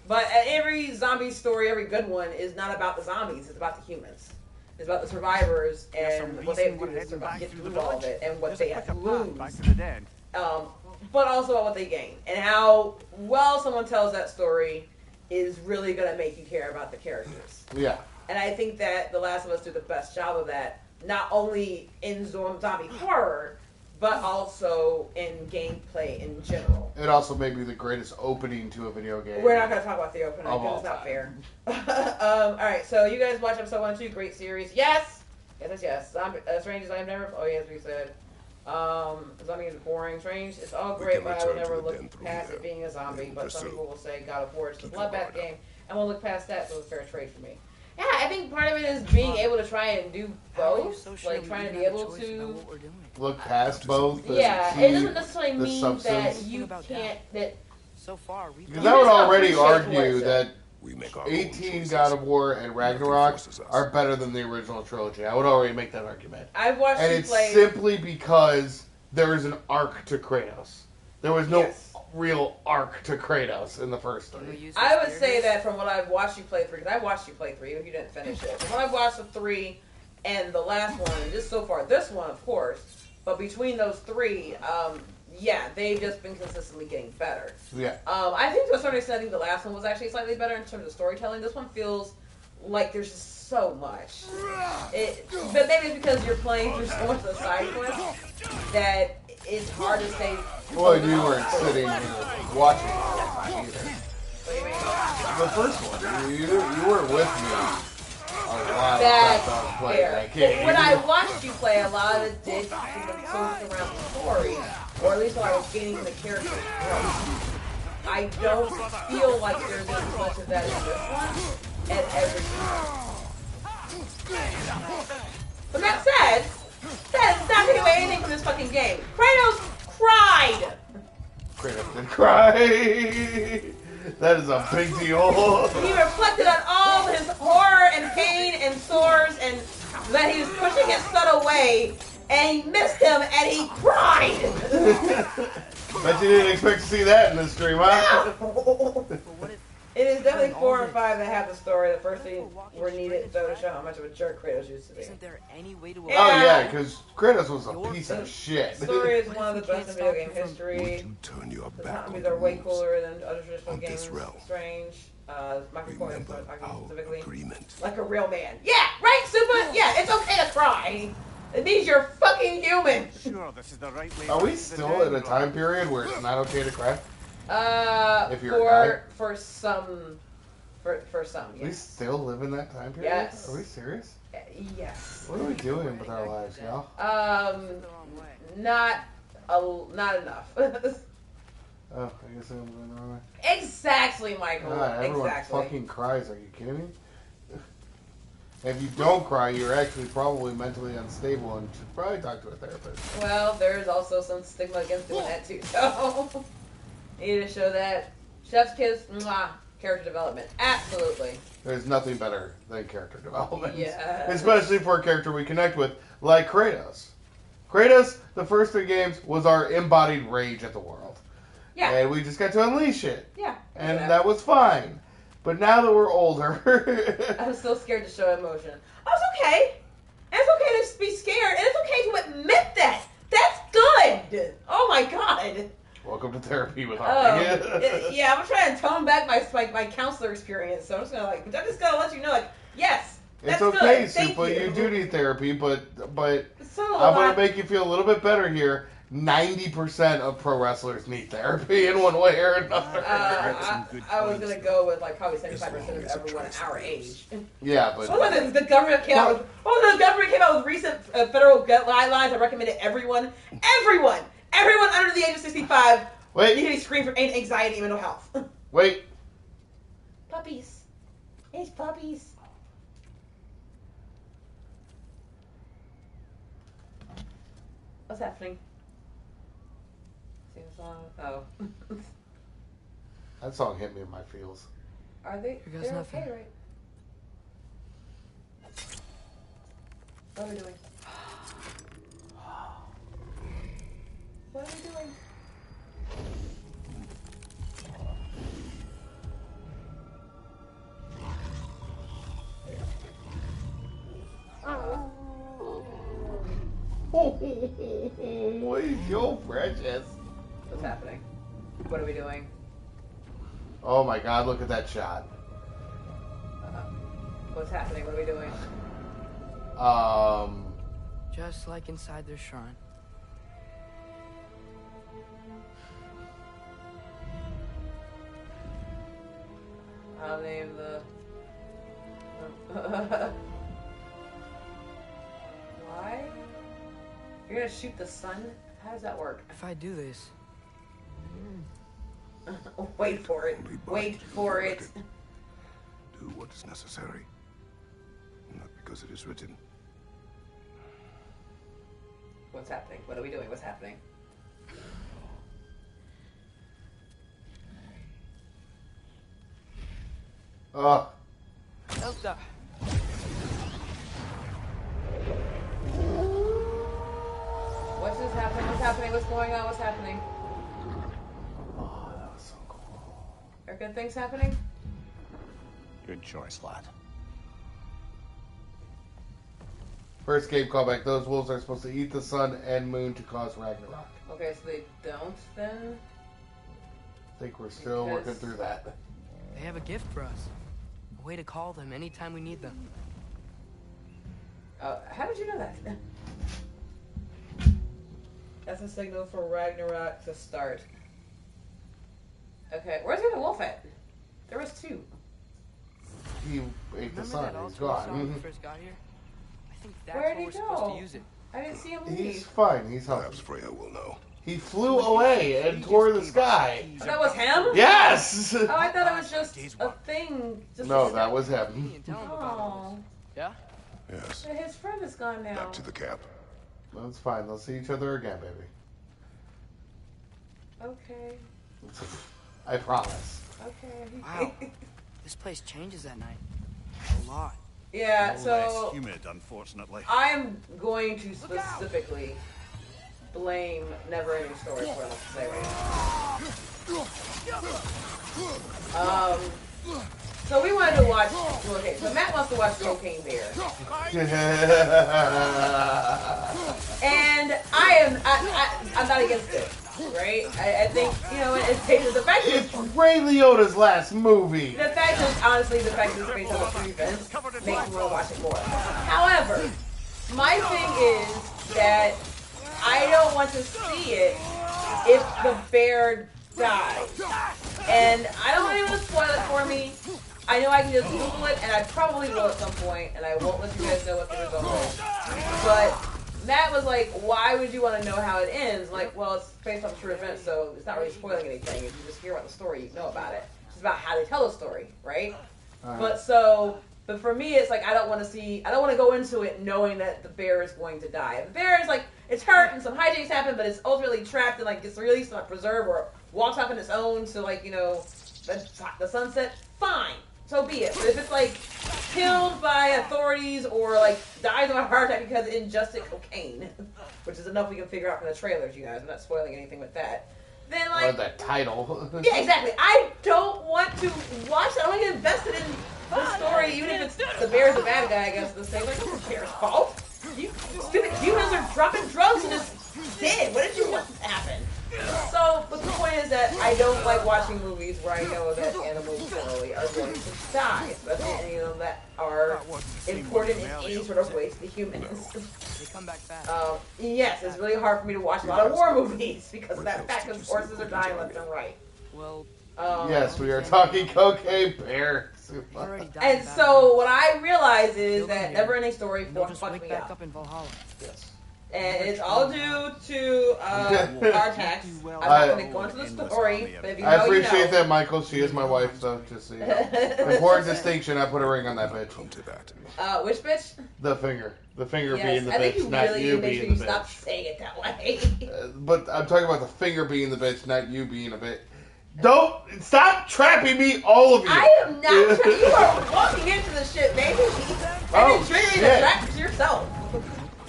But every zombie story, every good one, is not about the zombies. It's about the humans. It's about the survivors and what they have to do to survive, get through all of it, and what they have to lose. But also about what they gain and how well someone tells that story is really going to make you care about the characters. Yeah. And I think that The Last of Us do the best job of that. Not only in zombie horror, but also in gameplay in general. It also may be the greatest opening to a video game. We're not going to talk about the opening because it's not fair. Alright, so you guys watch episode 1 and 2, great series. Yes! Yes. Strange I've never... Oh, yes, we said. Zombie is boring. Strange, it's all great, but I would never look past it being a zombie. But some people will say God of War is the bloodbath game, and we'll look past that, so it's a fair trade for me. Yeah, I think part of it is being able to try and do both, like trying to be able to look past both. Yeah, it doesn't necessarily mean that you can't. So far, because I would already argue that 18 God of War and Ragnarok are better than the original trilogy. I would already make that argument. I've watched and you it's play simply because there is an arc to Kratos. There was no real arc to Kratos in the first three. I would say that from what I've watched you play 3, because I watched you play 3, even if you didn't finish it. From what I've watched the 3 and the last one, and just so far, this one, of course, but between those 3, yeah, they've just been consistently getting better. Yeah. I think to a certain extent, I think the last one was actually slightly better in terms of storytelling. This one feels like there's just so much. But maybe it's because you're playing through so much of the side quests that it's hard to say. Well, you weren't sitting here watching it all the time either. What do you mean? The first one, you weren't with me a lot. That's fair. When I watched you play, a lot of it did focus around the story, or at least when I was gaining the character's growth. I don't feel like there's as much of that in this one as every time. But that said, that is not taking away anything from this fucking game. Kratos cried! Kratos did cry! That is a big deal. He reflected on all his horror and pain and sores and that he was pushing his son away and he missed him and he cried! Bet you didn't expect to see that in this stream, huh? No. It is definitely 4 and 5 that have the story. The first three were needed though to show how much of a jerk Kratos used to be. Isn't there any way to Oh yeah, because Kratos was a piece of shit. The story is one of the best in video game history. Turn your The back zombies on are way the cooler than other traditional on games. this realm. Strange. Michael Corey specifically. agreement. Like a real man. Yeah, right, Super? Yeah, it's okay to cry. It means you're fucking human. Sure, this is the right way. Are we still in a time period where it's not okay to cry? If you're a guy? For some, yes. We still live in that time period? Yes. Are we serious? Yes. What are we doing with our lives, y'all? Not enough. Oh, I guess I'm going the wrong way. Exactly, Michael. God, everyone exactly. fucking cries. Are you kidding me? If you don't cry, you're actually probably mentally unstable and should probably talk to a therapist. Well, there's also some stigma against doing that too. So, you need to show that. Chef's kiss, mwah, character development. Absolutely. There's nothing better than character development. Yeah. Especially for a character we connect with, like Kratos. Kratos, the first 3 games, was our embodied rage at the world. Yeah. And we just got to unleash it. Yeah. And that was fine. But now that we're older... I was so scared to show emotion. Oh, it's okay. And it's okay to be scared. And it's okay to admit that. That's good. Oh my god. Welcome to therapy with Harvey. Yeah, I'm trying to tone back my counselor experience, so I'm just gonna I'm just gonna let you know, yes, that's it's okay, good. Thank Supa. you. You do need therapy, but So I'm gonna make you feel a little bit better here. 90% of pro wrestlers need therapy in one way or another. I was gonna go with probably 75% of everyone our age. Yeah, but the government came out with recent federal guidelines that recommended everyone under the age of 65 need to be screened for anxiety and mental health. Wait. Puppies. It's puppies. What's happening? Sing a song. Oh. That song hit me in my feels. Are they? They're okay, right? What are we doing? What are we doing? Way to go, precious. What's happening? What are we doing? Oh my god, look at that shot. What's happening? What are we doing? Just like inside their shrine. I'll name the... Why? You're gonna shoot the sun? How does that work? If I do this... Wait for it. Wait for it. Do what is necessary. Not because it is written. What's happening? What are we doing? What's happening? Elsa. What's just happening? What's happening? What's going on? What's happening? Oh, that was so cool. Are good things happening? Good choice, lad. First game callback. Those wolves are supposed to eat the sun and moon to cause Ragnarok. Okay, so they don't then? I think we're still working through that. They have a gift for us. A way to call them anytime we need them. How did you know that? That's a signal for Ragnarok to start. Okay, where's the other wolf at? There was two. He ate the Remember sun. that He's altar we saw when gone. we first got here? I think that's Where did where he we're supposed go? to use it. I didn't see him He's leave. fine. He's healthy. Perhaps Freya will know. He flew away and tore the sky. Oh, that was him? Yes! Oh, I thought it was just a thing. Just No, that was him. And tell them about all Oh, this. Yeah? Yes. his friend is gone now. Back to the camp. That's fine. They'll see each other again, baby. Okay. I promise. Okay. Wow. This place changes at night. A lot. Yeah, No so less humid, unfortunately. I'm going to specifically blame Never Ending Story for what I'm about to say right now. So we wanted to watch. Okay, so Matt wants to watch Cocaine Bear, and I'm not against it, right? I think it's the fact that It's Ray Liotta's last movie. the fact that honestly the fact that it's based on a true event makes me want to watch it more. However, my thing is that I don't want to see it if the bear dies. And I don't want anyone to spoil it for me. I know I can just Google it, and I probably will at some point, and I won't let you guys know what the result is. But Matt was like, why would you want to know how it ends? Like, well, it's based on a true event, so it's not really spoiling anything. If you just hear about the story, you know about it. It's about how they tell the story, right? But for me, it's like I don't want to go into it knowing that the bear is going to die. If the bear is like, it's hurt and some hijinks happen, but it's ultimately trapped and like gets released on a preserve or walks off on its own to like, the sunset, fine. So be it. But if it's like killed by authorities or like dies of a heart attack because it ingested cocaine, which is enough we can figure out from the trailers, you guys. I'm not spoiling anything with that. Then Or that title. yeah, exactly. I don't want to watch it. I want to get invested in the story, even if it's the bear's a bad guy. I guess the same. Like, it's the bear's fault. You stupid humans are dropping drugs in this did? What did you want to happen? So, but the point is that I don't like watching movies where I know that animals generally are going to die, especially any of them that are important in any sort of way to the humans. They come back fast. Yes, it's really hard for me to watch a lot of war movies because of that fact, because horses are dying left and right. Well, Yes, we are talking cocaine bear. And so what I realize is that Neverending Story fucked me up. Yes. And it's all due to our text. I'm not going to go into the story, but if you know, I appreciate you know. that, Michael. She is my wife, so just so you know. Important distinction. I put a ring on that bitch. Come to that. Which bitch? The finger. The finger Yes, being the I think bitch, you not really you need to make sure being you the stop bitch. saying it that way. But I'm talking about the finger being the bitch, not you being a bitch. Don't stop trapping me, all of you. I am not. You are walking into the shit, baby. And then triggering the traps yourself.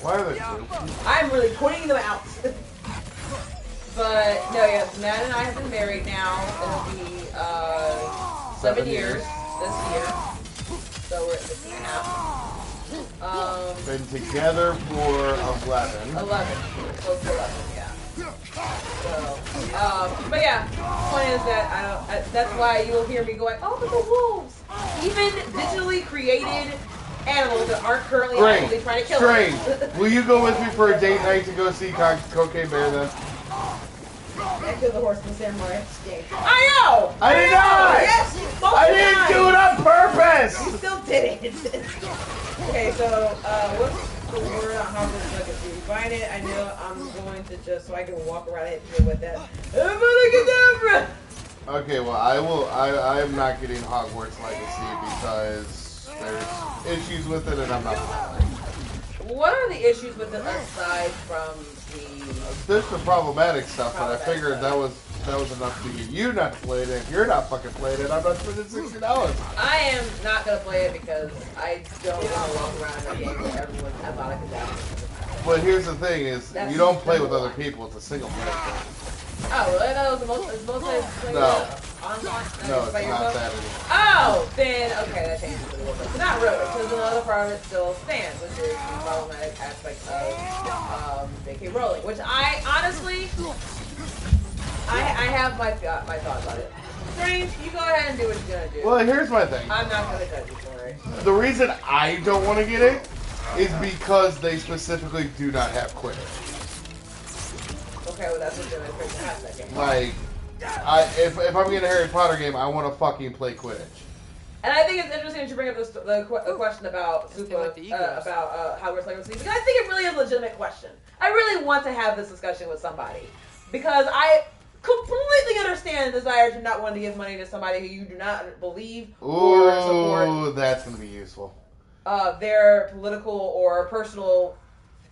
Why are they two? I'm really pointing them out. But no, yes, Matt and I have been married now. It'll be 7 years this year. So we're at 6.5. Been together for 11. 11. Close to 11, yeah. So, but yeah, the point is that that's why you'll hear me going, oh, but the wolves. Even digitally created animals that aren't currently actively trying to kill us. Will you go with me for a date night to go see Cocaine Bear then? I killed the horse in the samurai game. I know! I did not! Yes, I didn't do it on purpose! You still did it. Okay, so, what's the word on Hogwarts Legacy? Find it, I know I'm going to just, so I can walk around and deal with that. Okay, well, I am not getting Hogwarts Legacy because there's issues with it and I'm not following. What are the issues with it aside from the... There's the problematic stuff, but I figured that was enough to get you not to play it. If you're not fucking playing it, I'm not spending $60. I am not going to play it because I don't want to walk around in a game where everyone's about to die. But here's the thing is, you don't play with other people, it's a single player game. Oh, really? That was the most No. online? No, it's by not yourself? that anymore. Oh, then, okay, that changes it a little bit. But not really, because another part of it still stands, which is the problematic aspect of J.K. Rowling, which I, honestly, I have my thoughts on it. Strange, you go ahead and do what you're going to do. Well, here's my thing. I'm not going to judge you for it. The reason I don't want to get it is because they specifically do not have Quidditch. Okay, well, that's what you're going to have that game. Like, if I'm getting a Harry Potter game, I want to fucking play Quidditch. And I think it's interesting that you bring up the question about Hogwarts Legacy, because I think it really is a legitimate question. I really want to have this discussion with somebody, because I completely understand the desire to not want to give money to somebody who you do not believe or support. Ooh, that's going to be useful. Their political or personal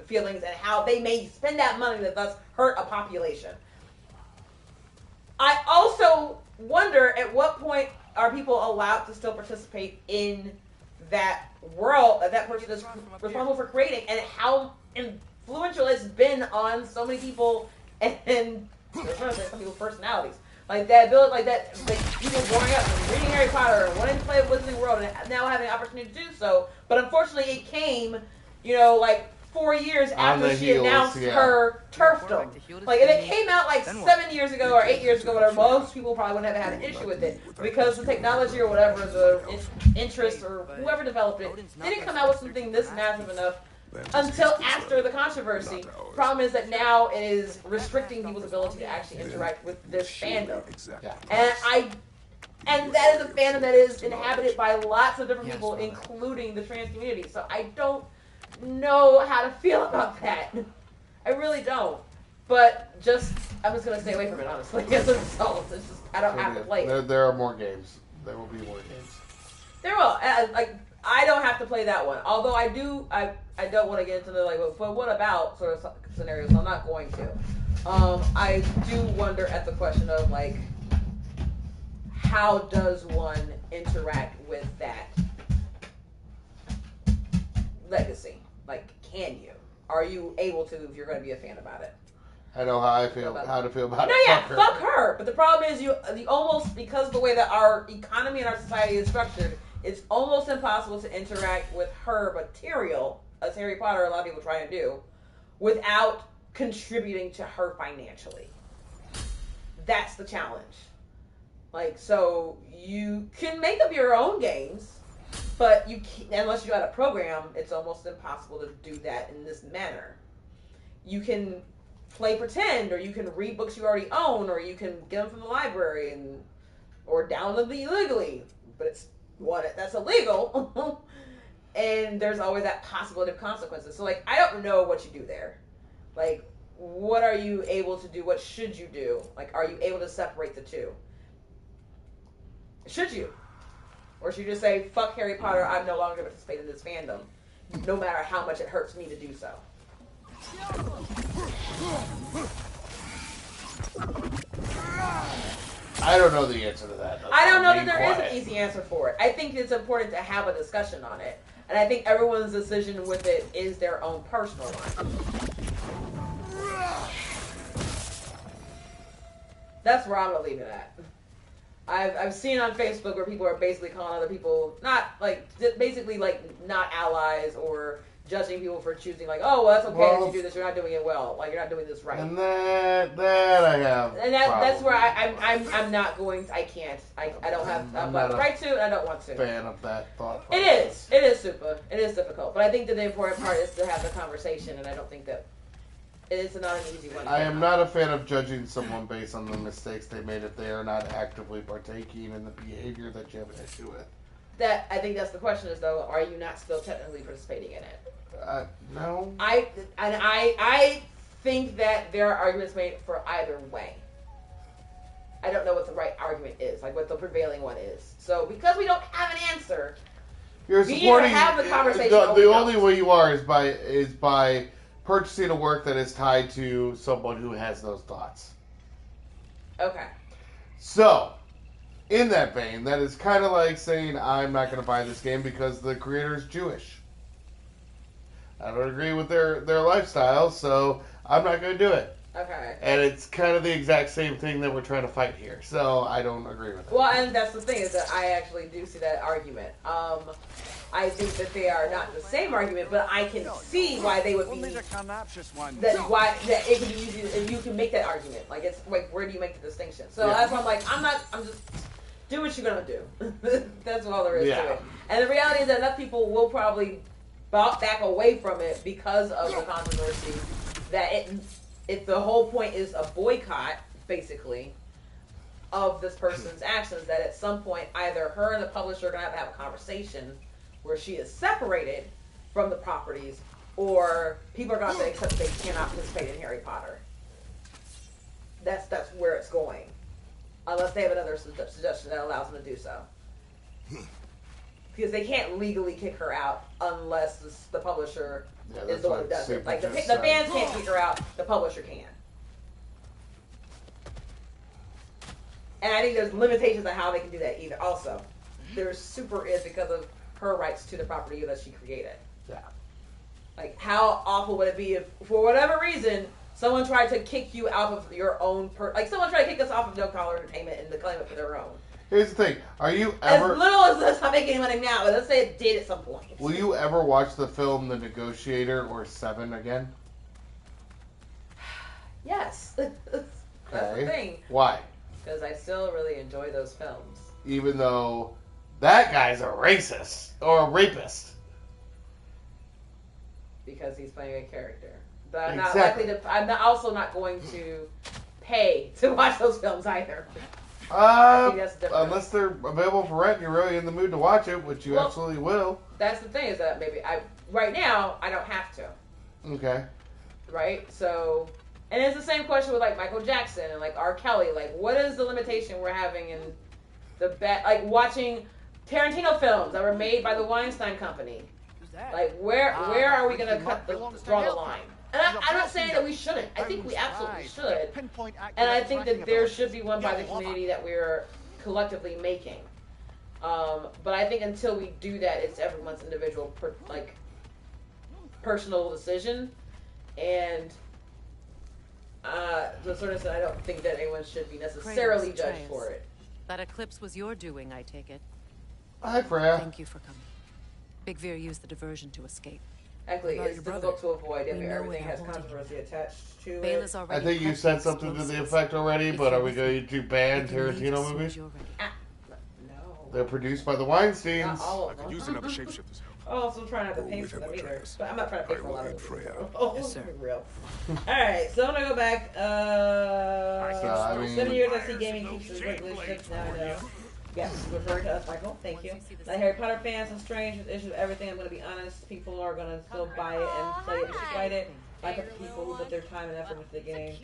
feelings and how they may spend that money that thus hurt a population. I also wonder at what point are people allowed to still participate in that world that person is responsible for creating, and how influential it's been on so many people and some people's personalities. Like that ability, like people growing up and reading Harry Potter and wanting to play Wizarding World and now having an opportunity to do so. But unfortunately, it came, like 4 years after she announced her turfdom. Like, and it came out like 7 years ago or 8 years ago, whatever. Most people probably wouldn't have had an issue with it because the technology or whatever, the interest or whoever developed it, didn't come out with something this massive enough until after the controversy. Problem is that now it is restricting people's ability to actually interact with this fandom. And that is a fandom that is inhabited by lots of different people, including the trans community. So I don't know how to feel about that. I really don't. But I'm just gonna stay away from it, honestly. As a result, it's just I don't have to play it. There are more games. There will be more games. There will. I don't have to play that one. Although I do, I don't want to get into the but what about sort of scenarios? So I'm not going to. I do wonder at the question of how does one interact with that legacy? Can you? Are you able to if you're going to be a fan about it? I know how I feel. How to feel about it. No, yeah, fuck her. But the problem is you almost, because of the way that our economy and our society is structured, it's almost impossible to interact with her material, as Harry Potter, a lot of people try to do, without contributing to her financially. That's the challenge. Like, so you can make up your own games, but you can't, unless you got a program, it's almost impossible to do that in this manner. You can play pretend, or you can read books you already own, or you can get them from the library or download them illegally. But it's that's illegal, and there's always that possibility of consequences. So, like, I don't know what you do there. Like, what are you able to do? What should you do? Like, are you able to separate the two? Should you? Or should you just say, fuck Harry Potter, I'm no longer going to participate in this fandom, no matter how much it hurts me to do so? I don't know the answer to that. I don't know that there is an easy answer for it. I think it's important to have a discussion on it. And I think everyone's decision with it is their own personal one. That's where I'm going to leave it at. I've seen on Facebook where people are basically calling other people not allies, or judging people for choosing, like, oh, well, that's okay that you do this, you're not doing it well, like, you're not doing this right. And that I have. And that's where I'm not going to, I can't. I don't have the right to, and I don't want to. Fan of that thought process. It is difficult. But I think that the important part is to have the conversation, and I don't think that it's not an easy one. I am not a fan of judging someone based on the mistakes they made if they are not actively partaking in the behavior that you have an issue with. I think that's the question is, though, are you not still technically participating in it? No. I think that there are arguments made for either way. I don't know what the right argument is, like what the prevailing one is. So because we don't have an answer, you're supporting, have the conversation. The only way you are is by purchasing a work that is tied to someone who has those thoughts. Okay. So, in that vein, that is kind of like saying I'm not going to buy this game because the creator is Jewish. I don't agree with their lifestyle, so I'm not going to do it. Okay. And it's kind of the exact same thing that we're trying to fight here, so I don't agree with it. Well, and that's the thing, is that I actually do see that argument. I think that they are not the same argument, but I can see why they would be. That it can be easy, and you can make that argument. Like, it's like, where do you make the distinction? So that's why I'm like, I'm just do what you're gonna do. That's all there is to it. And the reality is that enough people will probably back away from it because of the controversy. That if the whole point is a boycott, basically, of this person's actions, that at some point either her and the publisher are gonna have a conversation where she is separated from the properties, or people are going to accept they cannot participate in Harry Potter. That's where it's going, unless they have another suggestion that allows them to do so. Because they can't legally kick her out unless the publisher is the one who does it. Like the fans can't kick her out, the publisher can. And I think there's limitations on how they can do that either. Also, there's super is because of her rights to the property that she created. Yeah. Like, how awful would it be if, for whatever reason, someone tried to kick you out of your own... like, someone tried to kick us off of No Collar Entertainment and to claim it for their own. Here's the thing. Are you ever... As little as that's not making any money now, but let's say it did at some point. Will you ever watch the film The Negotiator or Seven again? Yes. That's the thing. Why? Because I still really enjoy those films. Even though that guy's a racist or a rapist. Because he's playing a character. But I'm not likely to. Also not going to pay to watch those films either. Unless they're available for rent and you're really in the mood to watch it, which you absolutely will. That's the thing, is that maybe right now I don't have to. Okay. Right? So, and it's the same question with like Michael Jackson and like R. Kelly. Like, what is the limitation we're having in like watching Tarantino films that were made by the Weinstein Company? Like, where are we going to draw the line? And I'm not saying that we shouldn't. I think we absolutely should. And I think that there should be one by the community that we're collectively making. But I think until we do that, it's everyone's individual, personal decision. And to a certain extent, I don't think that anyone should be necessarily judged for it. That eclipse was your doing, I take it. Hi, Freya. Thank you for coming. Big Veer used the diversion to escape. Actually, What about it's your difficult brother? to avoid if We know everything we has are holding controversy attached to it. Bela's I already think you had said the something to the explosives. effect already, If but you're are we with going to ban You can leave Tarantino as soon as movies? you're ready. No. They're produced by the Not Weinsteins. all I of could them. use another shapeshifter's help. Oh, also trying not to Go pay with for him, them either. Atreus. But I'm not trying to pay I for a will lot of aid them. Freya. Oh, Yes, sir. let's be real. Alright, so I'm gonna go back. I mean- 7 years I see gaming keeps the relationships now I know. Yes, referring to us, Michael. Thank you. Not Harry Potter fans and strange with issues with everything. I'm gonna be honest. People are gonna still buy it and play it despite it. I put the people who put their time and effort into the game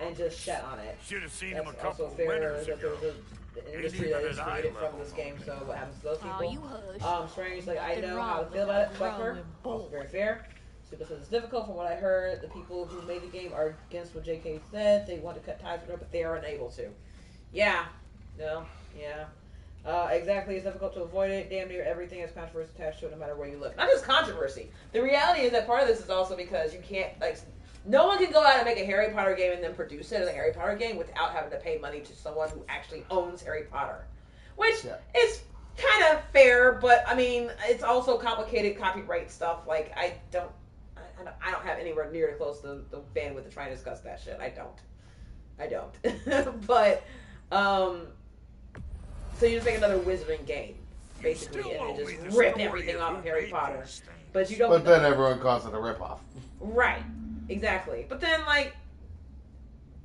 and just shat on it. Should have seen him a That's couple also fair winters that ago. there's an industry that is created from this game, so what happens to those people? Strange, like, I know how to feel about it, suffer. Also very fair. Super says it's difficult from what I heard. The people who made the game are against what JK said. They want to cut ties with her, but they are unable to. Yeah. No. Yeah. Exactly. It's difficult to avoid it. Damn near everything has controversy attached to it, no matter where you look. Not just controversy. The reality is that part of this is also because you can't, like, no one can go out and make a Harry Potter game and then produce it as a Harry Potter game without having to pay money to someone who actually owns Harry Potter. Which is kind of fair, but, I mean, it's also complicated copyright stuff. Like, I don't have anywhere near close to the bandwidth to try and discuss that shit. I don't. But, so you just make another Wizarding game, basically, and then just rip everything off of Harry Potter. But you don't. But then everyone calls it a ripoff. Right. Exactly. But then, like,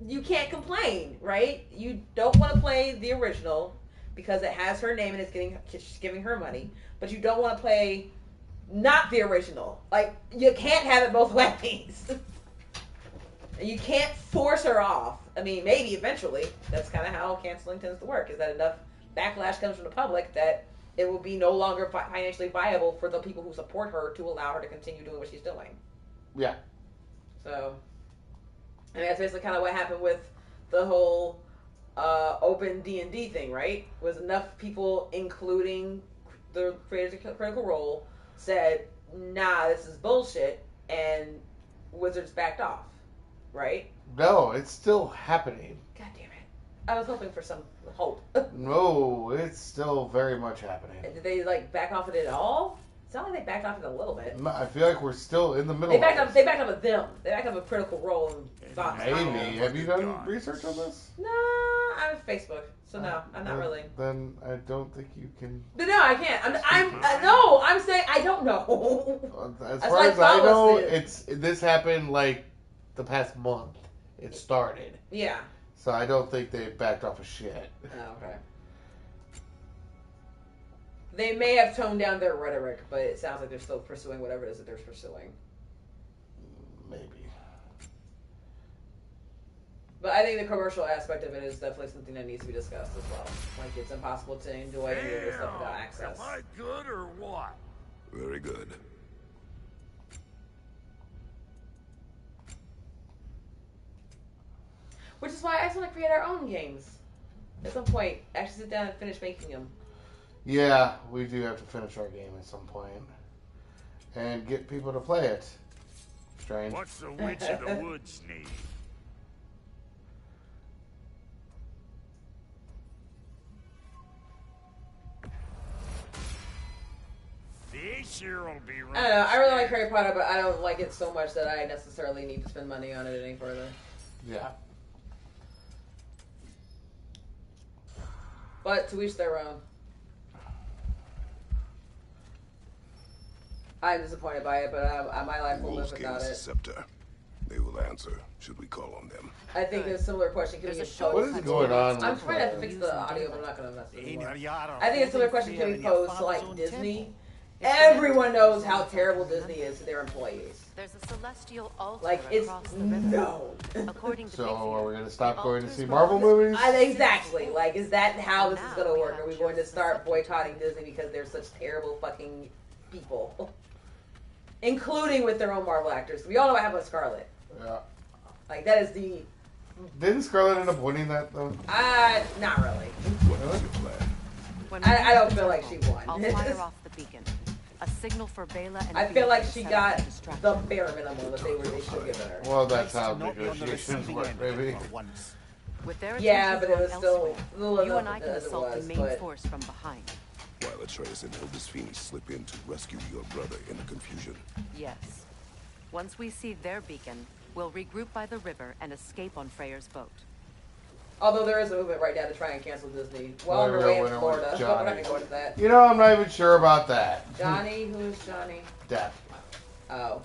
you can't complain, right? You don't want to play the original because it has her name and it's giving her money. But you don't want to play not the original. Like, you can't have it both ways. You can't force her off. I mean, maybe eventually. That's kind of how canceling tends to work, is that enough backlash comes from the public that it will be no longer financially viable for the people who support her to allow her to continue doing what she's doing. Yeah. So, I mean, that's basically kind of what happened with the whole open D&D thing, right? Was enough people, including the creators of Critical Role, said, nah, this is bullshit, and Wizards backed off, right? No, it's still happening. God damn it. I was hoping for some hope. No, it's still very much happening. Did they, like, back off of it at all? It's not like they backed off it a little bit. I feel like we're still in the middle They backed of up. They backed up with them. They backed up with Critical Role and Vox. Maybe. Have you done research on this? No, I'm Facebook, so no, I'm not really. Then I don't think you can. No, I can't. I'm saying I don't know. As That's far why as I know, Follows this happened like the past month. It started. Yeah. So I don't think they backed off of shit. Oh, okay. They may have toned down their rhetoric, but it sounds like they're still pursuing whatever it is that they're pursuing. Maybe. But I think the commercial aspect of it is definitely something that needs to be discussed as well. Like, it's impossible to enjoy any of this stuff without access. Am I good or what? Very good. Which is why I just want to create our own games. At some point, actually sit down and finish making them. Yeah, we do have to finish our game at some point. And get people to play it. Strange. What's the witch of the woods need? This year will be I don't know. I really like Harry Potter, but I don't like it so much that I necessarily need to spend money on it any further. Yeah. But to each their own. I'm disappointed by it, but my life will Wolves live gave without us a it. scepter. They will answer. Should we call on them? I think a similar question can be There's a posed. show What is going on? I'm with trying to that? fix the audio, but I'm not going to mess with it anymore. I I think a similar question can be posed to, like, Disney. Everyone knows how terrible Disney is to their employees. There's a celestial altar Like, it's across the river. known. According to So Vivian, are we going to stop the going to altars see were Marvel lit movies? Exactly. Like, is that how this is going to work? Are we going to start boycotting Disney because they're such terrible fucking people? Including with their own Marvel actors. We all know what happened with Scarlet. Yeah. Like, that is the... Didn't Scarlett end up winning that, though? not really. What is your plan? When I don't we feel like reach she the won. I'll fire off the beacon. A signal for Bela and I feel like Freya to she set got up a distraction. the bare minimum that they should have given her. Well, that's how Not be on the negotiations receiving work, end of it baby. for once. With their Yeah, attention but it was drawn still elsewhere, little you enough and I can as it assault was, the main but... force from behind. while Atreus and Hildisvini slip in to rescue your brother in the confusion. Yes. Once we see their beacon, we'll regroup by the river and escape on Freya's boat. Although there is a movement right now to try and cancel Disney. Well on their way in Florida. But we're not going to go into that. You know, I'm not even sure about that. Johnny? Who is Johnny? Depp. Oh.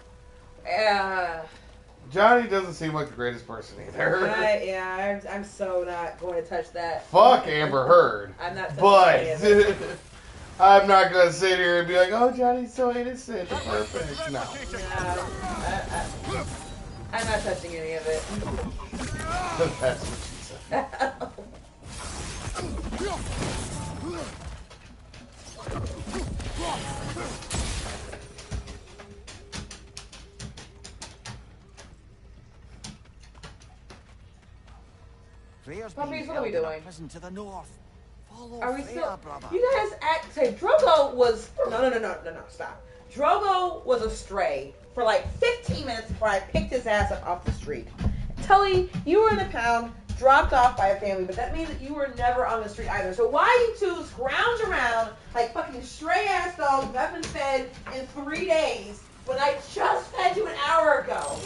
Johnny doesn't seem like the greatest person either. I'm so not going to touch that. Fuck Amber Heard. I'm not touching But any of it. I'm not going to sit here and be like, oh, Johnny's so innocent. Perfect. No. I'm not touching any of it. That's what she said. Freya's Puppies, being what are we held in a doing? prison to the north. Follow Are we Freya, still? brother. You guys act. Say Drogo was no. Stop. Drogo was a stray for like 15 minutes before I picked his ass up off the street. Tully, you were in the pound, dropped off by a family, but that means that you were never on the street either. So why you two scrounge around like fucking stray ass dogs who haven't been fed in 3 days when I just fed you an hour ago?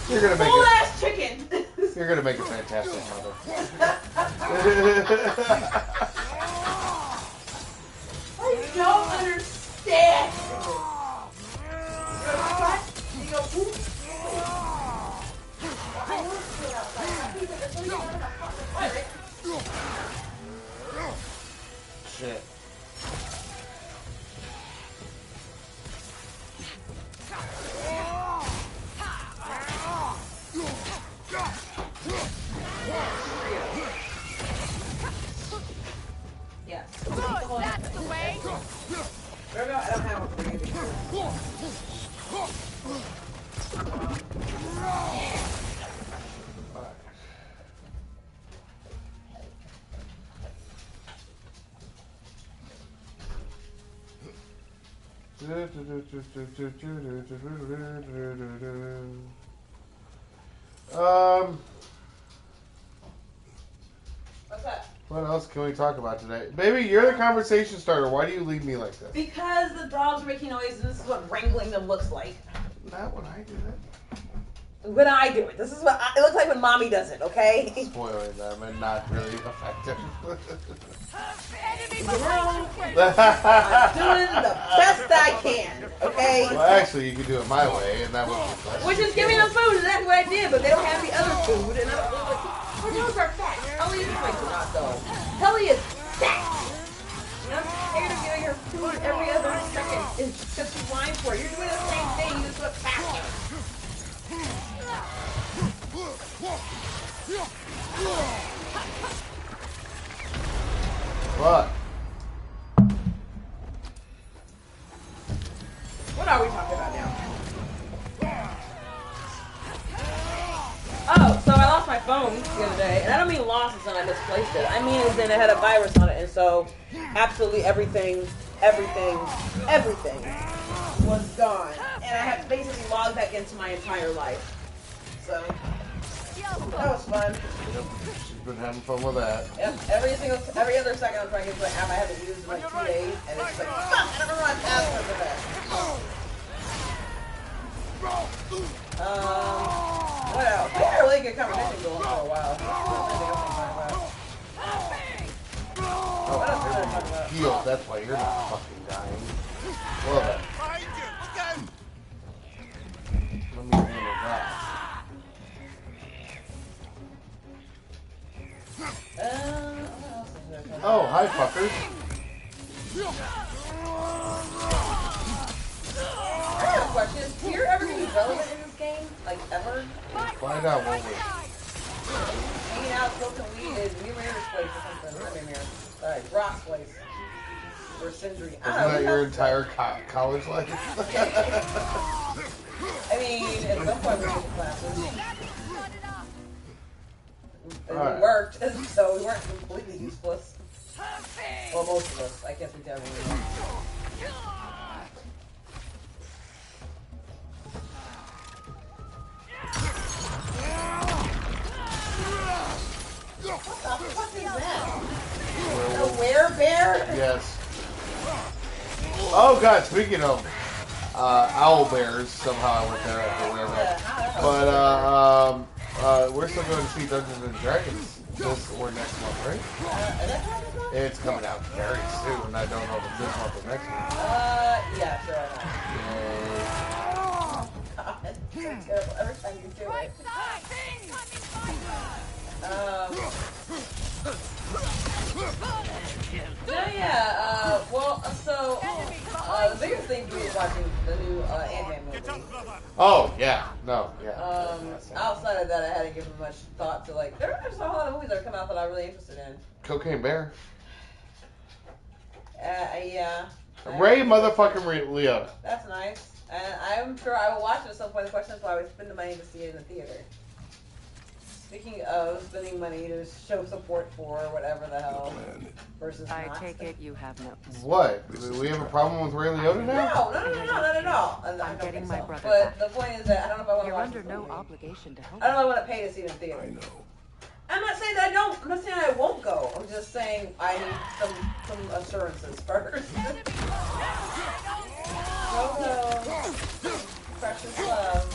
You're gonna make Full it. ass chicken. You're gonna make a fantastic mother. I don't understand. You go, whoop. Shit. Yes. That's the way. I don't have one for you. What's that? What else can we talk about today? Baby, you're the conversation starter. Why do you leave me like this? Because the dogs are making noise and this is what wrangling them looks like. Not when I do it. When I do it. This is what it looks like when mommy does it, okay? Spoiling them and not really effective. You know, I'm doing the best I can, okay? Well, actually, you could do it my way, and that would be less. Which is giving them food, and that's what I did, but they don't have the other food, and I don't know what. Our dogs are fat. Ellie is like not though. Ellie is fat. And I'm tired of giving her food every other second. It's just because she whines for it. You're doing the same thing, you just look faster. What? What are we talking about now? Oh, so I lost my phone the other day, and I don't mean lost as in I misplaced it. I mean as in it had a virus on it, and so absolutely everything was gone, and I had to basically log back into my entire life. So that was fun. Yep, she's been having fun with that. Yep, every other second I'm trying to get to an app I haven't used in like 2 days, and it's like, fuck, I don't remember my password for that. What else? We had a really good conversation going for a while. What else did I talk about? Healed, that's why you're not fucking dying. Well then. Let me handle that. What else is there? Oh, hi fuckers. I have a question. Is Tyr ever going to be relevant in this game? Like, ever? Find out, won't we? Hanging out, smoking weed at Mirror's place or something. Not Mirror. Sorry, Brock's place. Or Sindri. Isn't that your entire college life? I mean, at some point we took classes. And Alright. we worked, so we weren't completely useless. Well, most of us. I guess we definitely were. What the fuck is that? A werebear? Yes. Oh god, speaking of owl bears, somehow I went there after whatever. But we're still going to see Dungeons and Dragons this or next month, right? It's coming out very soon. I don't know if it's this month or next month. Yeah, sure. Yay. God, it's so terrible every time you do it. No, yeah, so, the biggest thing was watching the new Ant-Man movie. Oh, yeah. No, yeah. Outside of that, I hadn't given much thought to, like, there are a lot of movies that come out that I'm really interested in. Cocaine Bear. Yeah. Ray motherfucking Liotta. That's nice. And I'm sure I will watch it at some point. The question is why I would spend the money to see it in the theater. Speaking of spending money to show support for whatever the hell versus I not. take it you have notes. What? Do we have a problem with Ray Liotta now? No, not at all. I'm getting my brother But back. the point is that I don't know if I want to You're watch under this no movie. obligation to help. I don't know if I want to pay to see it in theater. I know. I'm not saying that I don't. I'm not saying I won't go. I'm just saying I need some assurances first. Robo, precious love.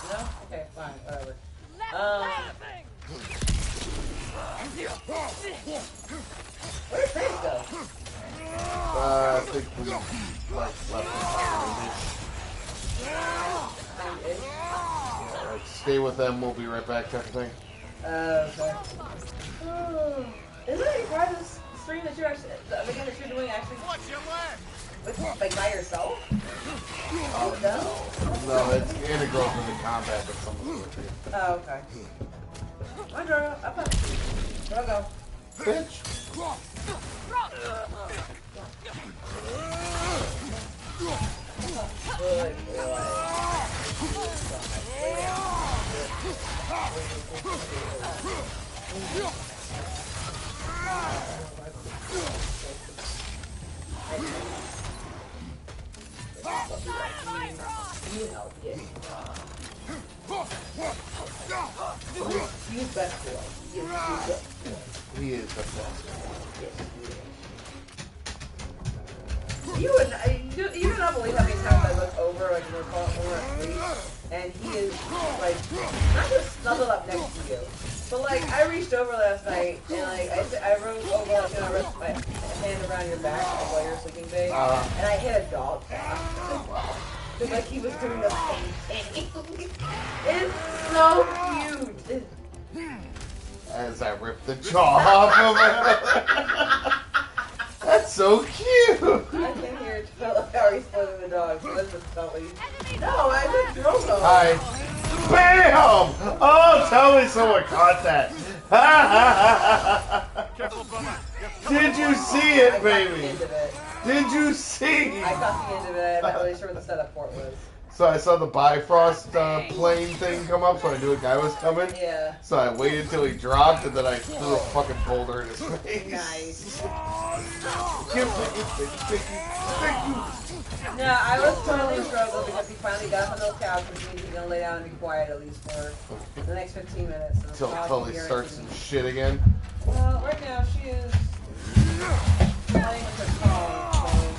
No? Okay, fine, whatever. Where did Freya go? I think we left him behind. Yeah, like, stay with them, we'll be right back type of thing. Okay. Is there any part of this stream that you're actually, the game that you're doing actually with, like, by yourself? Oh, no? No, it's integral to the combat that someone's with you. Oh, okay. Come on, Drogo. Up. Drogo. Bitch. Good boy. You know, yeah. He's best boy. He is the best. You do not believe how many times I look over, like, we're asleep, and he is, like, not just snuggled up next to you, but, like, I reached over last night, and, like, I rolled over, like, you know, I rested my hand around your back while you're sleeping, babe, and I hit a dog. Because, like, he was doing the same thing. It's so cute. As I rip the jaw off of him. That's so cute. I can hear how he's pulling the dog. So this is Sully. No, I said Drogo. Hi. Bam! Oh, tell me someone caught that. Did you see it, baby? Did you see? I caught the end of it. I'm not really sure what the setup for it was. So I saw the Bifrost plane thing come up, so I knew a guy was coming. Yeah. So I waited till he dropped, and then I threw a fucking boulder in his face. Nice. Thank you. No, I was totally struggled because he finally got on those couch, which means he's gonna lay down and be quiet at least for the next 15 minutes. So Until he starts some shit again. Well, right now she is playing with her phone,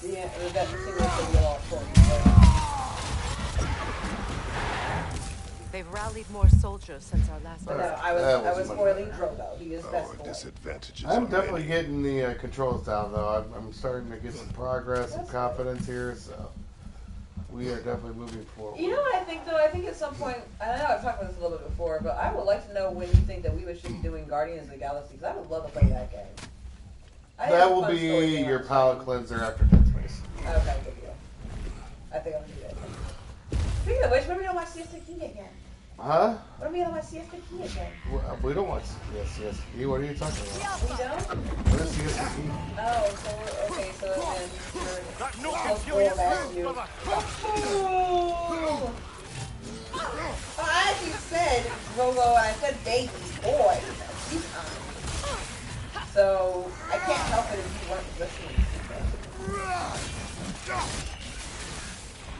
so yeah, that thing will be all for you. They've rallied more soldiers since our last But visit. no, I was spoiling Drogo. He is best Our boy. disadvantages I'm are definitely many. getting the controls down, though. I'm starting to get some progress, some confidence here, so we are definitely moving forward. You know what I think, though? I think at some point, and I know I've talked about this a little bit before, but I would like to know when you think that we should be doing Guardians of the Galaxy, because I would love to play that game. That will be your palate cleanser after Dead Space. Okay, good deal. I think I'm going to do that. Speaking of which, when are we going to watch Siesta Key again? Huh? When are we going to watch Siesta Key again? We don't watch CSC. What are you talking about? We don't? What is CSC? Oh, so okay, so then you're No, going back to you. I actually said Drogo and I said baby boy. So I can't help it if you weren't listening.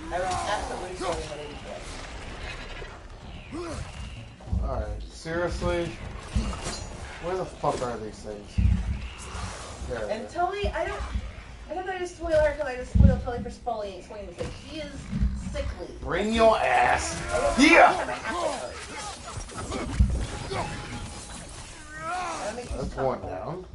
I was absolutely showing what it was. Alright, seriously? Where the fuck are these things? There. And Tully, I don't know, I just spoil her because I just spoiled Tully for explaining things. She is sickly. Bring your ass here! That's one down.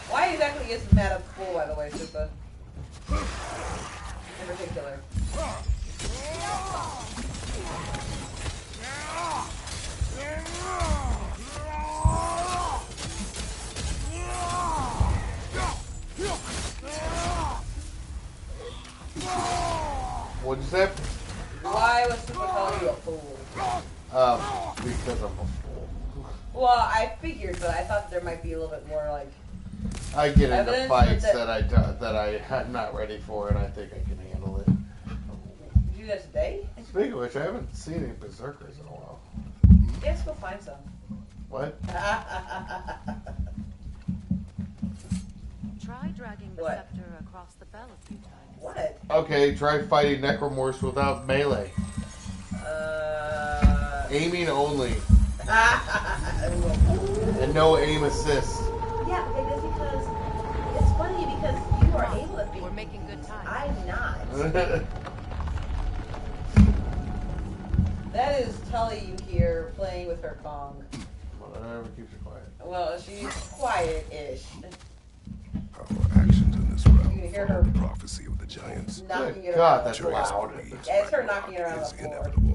Why exactly is Matt a fool, by the way, Super? In particular. What'd you say? Why was Super calling you a fool? Because I'm a fool. Well, I figured, but I thought there might be a little bit more like. I get into Evidence fights that I'm not ready for, and I think I can handle it. Did you do that today? Speaking of which, I haven't seen any berserkers in a while. Yeah, let's go find some. What? Try dragging the What? scepter across the bell a few times. What? Okay, try fighting Necromorphs without melee. Aiming only. And no aim assist. Yeah, okay, that's because it's funny because you are able to be. We're making good time. I'm not. That is Tully you hear playing with her Kong. Whatever keeps her quiet. Well, she's quiet-ish. Our actions in this realm You can hear follow her the prophecy of the giants. knocking it God, around that's the floor. loud. Yeah, it's her knocking it around the It's floor. inevitable.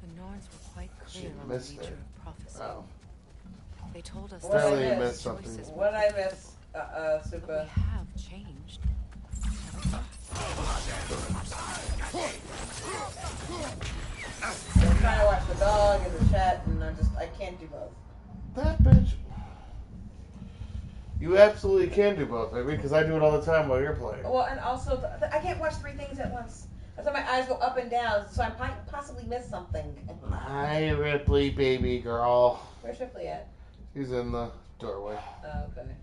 The Norns were quite clear on the missed nature it. of prophecy. Oh. They told us What did I Apparently you miss? missed something. What did I miss, But Super? we have changed. I'm trying to watch the dog and the chat, and I can't do both. That bitch. You absolutely can do both, baby, because I do it all the time while you're playing. Well, and also, I can't watch 3 things at once. That's why my eyes go up and down, so I might possibly miss something. Hi, Ripley, baby girl. Where's Ripley at? He's in the doorway. Oh, okay.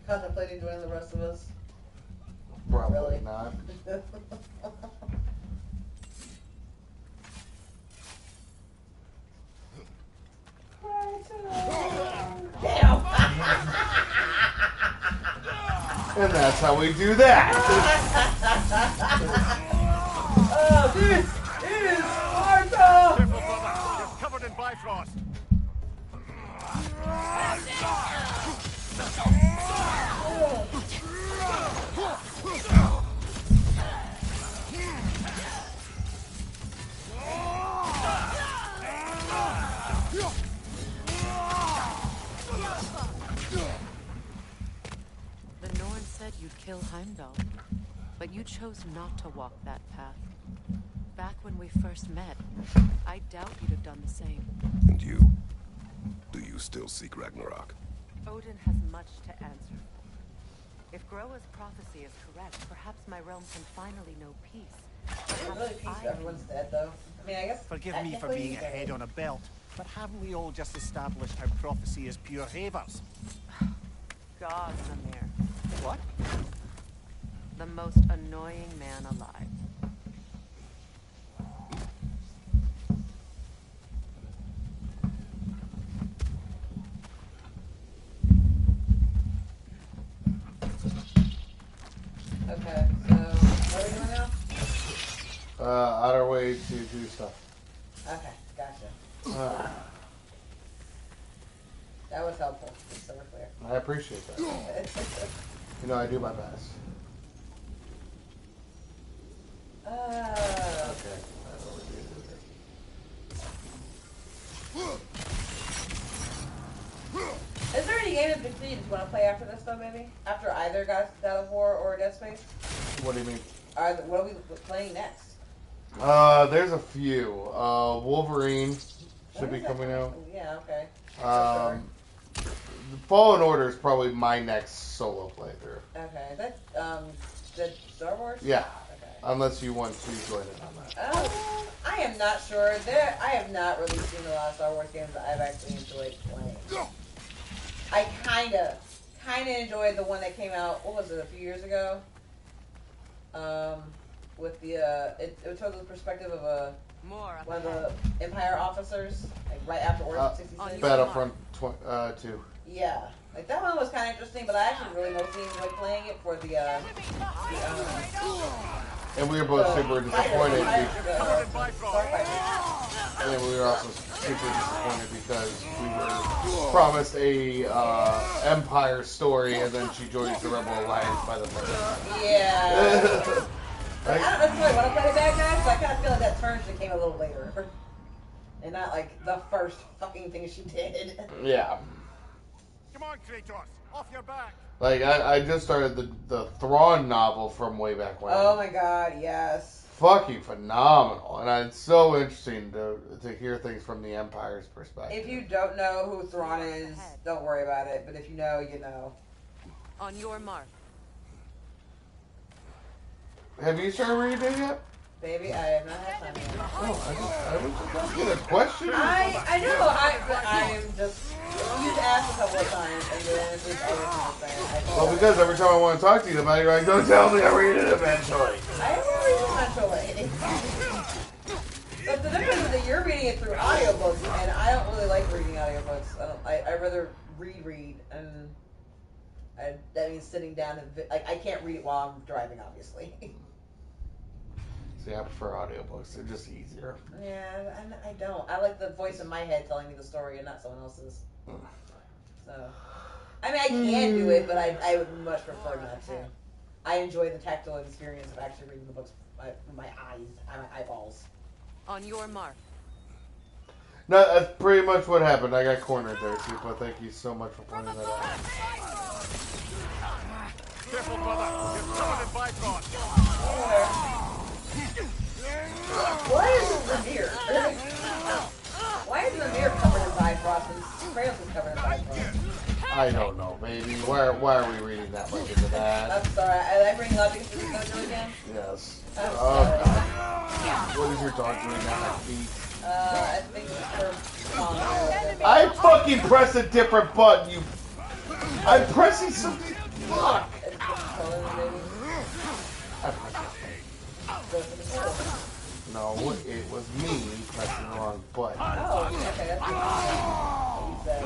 Contemplating joining the rest of us. Probably Really? not. Damn! And that's how we do that. Oh, this is Sparta! Careful, brother. You're covered in Bifrost. The Norn said you'd kill Heimdall, but you chose not to walk that path. Back when we first met, I doubt you'd have done the same. And you? Do you still seek Ragnarok? Odin has much to answer. If Groa's prophecy is correct, perhaps my realm can finally know peace. I'm really pleased everyone's dead, though. I mean, I guess. Forgive me for being a head on a belt, but haven't we all just established how prophecy is pure havers? God, Samir. What? The most annoying man alive. Okay, so what are we doing now? On our way to do stuff. Okay, gotcha. That was helpful. Just so we're clear. I appreciate that. You know, I do my best. Okay. I know what you're doing. Is there any game in particular you just want to play after this, though, maybe? After either God of War or Dead Space? What do you mean? What are we playing next? There's a few. Wolverine should be coming out. Yeah, okay. Fallen Order is probably my next solo playthrough. Okay, that's the Star Wars? Yeah. Okay. Unless you want to join in on that. I am not sure. I have not really seen a lot of Star Wars games that I've actually enjoyed playing. I kind of enjoyed the one that came out, what was it, a few years ago? With the, it told the perspective of one of the Empire officers, like right after Order 66. Battlefront 2. Yeah. Like, that one was kind of interesting, but I actually really mostly enjoyed playing it for the and we were both super disappointed. And we were also super disappointed because we were promised a Empire story, and then she joins the Rebel Alliance by the first. Yeah. Like, I don't necessarily want to play the bad guys, but I kind of feel like that turn should came a little later. And not like the first fucking thing she did. Yeah. Come on, Kratos, off your back. Like, I just started the Thrawn novel from way back when. Oh my god, yes. Fucking phenomenal. And it's so interesting to hear things from the Empire's perspective. If you don't know who Thrawn is, don't worry about it. But if you know, you know. On your mark. Have you started reading it yet? Baby, I have not had time yet. Oh, I was just asking a question. I know, I am just, you've asked a couple of times, and then it's just everything. Well, because every time I want to talk to you about it, you're like, don't tell me I read it eventually. I will read it eventually. But the difference is that you're reading it through audiobooks, and I don't really like reading audiobooks. I'd rather read, and that means sitting down and, I can't read it while I'm driving, obviously. See, I prefer audiobooks. They're just easier. Yeah, I don't. I like the voice in my head telling me the story and not someone else's. So, I mean, I can do it, but I would much prefer not to. I enjoy the tactile experience of actually reading the books with my eyes, my eyeballs. On your mark. No, that's pretty much what happened. I got cornered there, Super. Thank you so much for pointing that out. Careful, brother. You're summoned by God. Why is Ramir? Why is Ramir covered in Bifrost and Kratos is covered in Bifrost? I don't know, baby. Why are we reading that much into that? I'm sorry. I bring it up because this is Gojo again? Yes. I'm sorry. What is your dog doing now? I think it's for I fucking press a different button, you... I'm pressing something... Fuck! No, it was me pressing the wrong button. Oh, okay, that's what he said.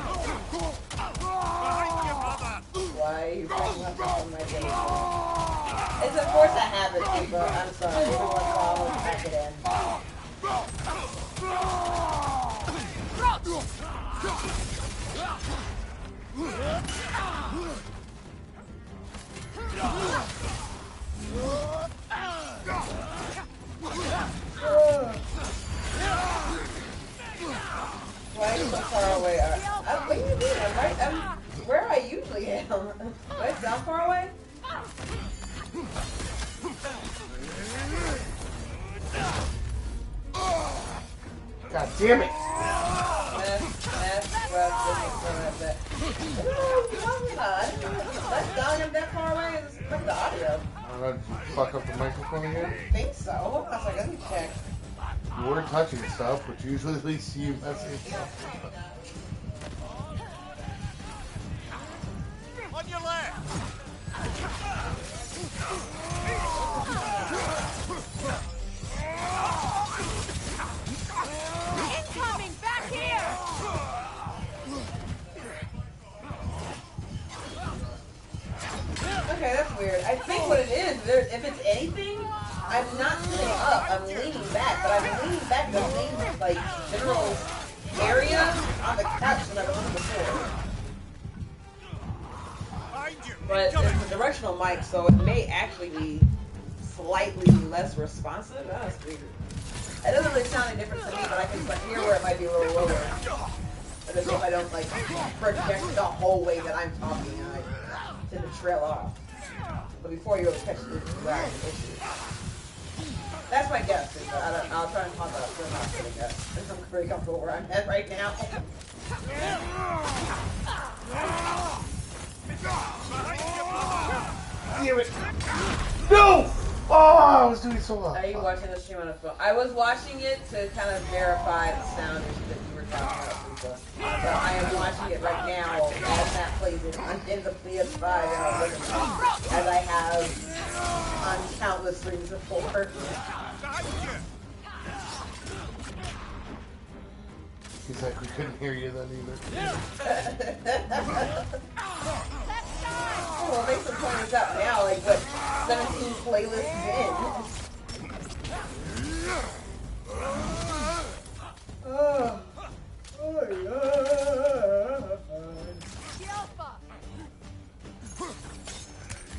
Why are you bringing up on my face? It's of course a habit, people. I'm sorry. Every once in a while, I'll pack it in. Why are you so far away? What do you mean? I'm where I usually am. Do I sound far away? God damn it! Let's down him that far away. Is this the audio? Did you fuck up the microphone again? I think so. Hold on a second. Let me check. You were touching stuff, which usually leads to you messing up. On your left. Incoming! Back here! Okay, that's weird. I think what it is, if it's anything, I'm not sitting up. I'm leaning back, but I'm leaning back the same, like, general area on the couch that I was on before. But it's a directional mic, so it may actually be slightly less responsive. That's weird. It doesn't really sound any different to me, but I can hear where it might be a little lower. But if I don't, like, project the whole way that I'm talking, I tend to trail off. But before you ever catch the issue. That's my guess. I'll try and talk about it. I'm not going to guess. I'm pretty comfortable where I'm at right now. Damn it! No! Oh, I was doing so well. Are you watching the stream on a phone? I was watching it to kind of verify the sound issue that you were talking about, Lisa. So I am watching it right now as that plays it in the PS5 and I'm looking as I have on countless streams before. He's like, we couldn't hear you then either. Oh, well, thanks for pointing this out now, like, what, 17 playlists in? Oh,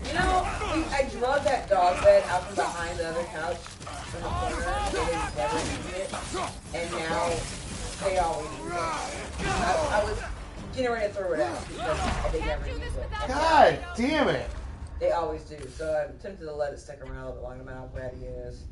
you know, I drug that dog bed out from behind the other couch from the corner, and they never used it, and now they always use it. I was getting ready to throw it out because they never use it. God damn it! They always do, so I'm tempted to let it stick around a little bit longer, no matter how bad he is.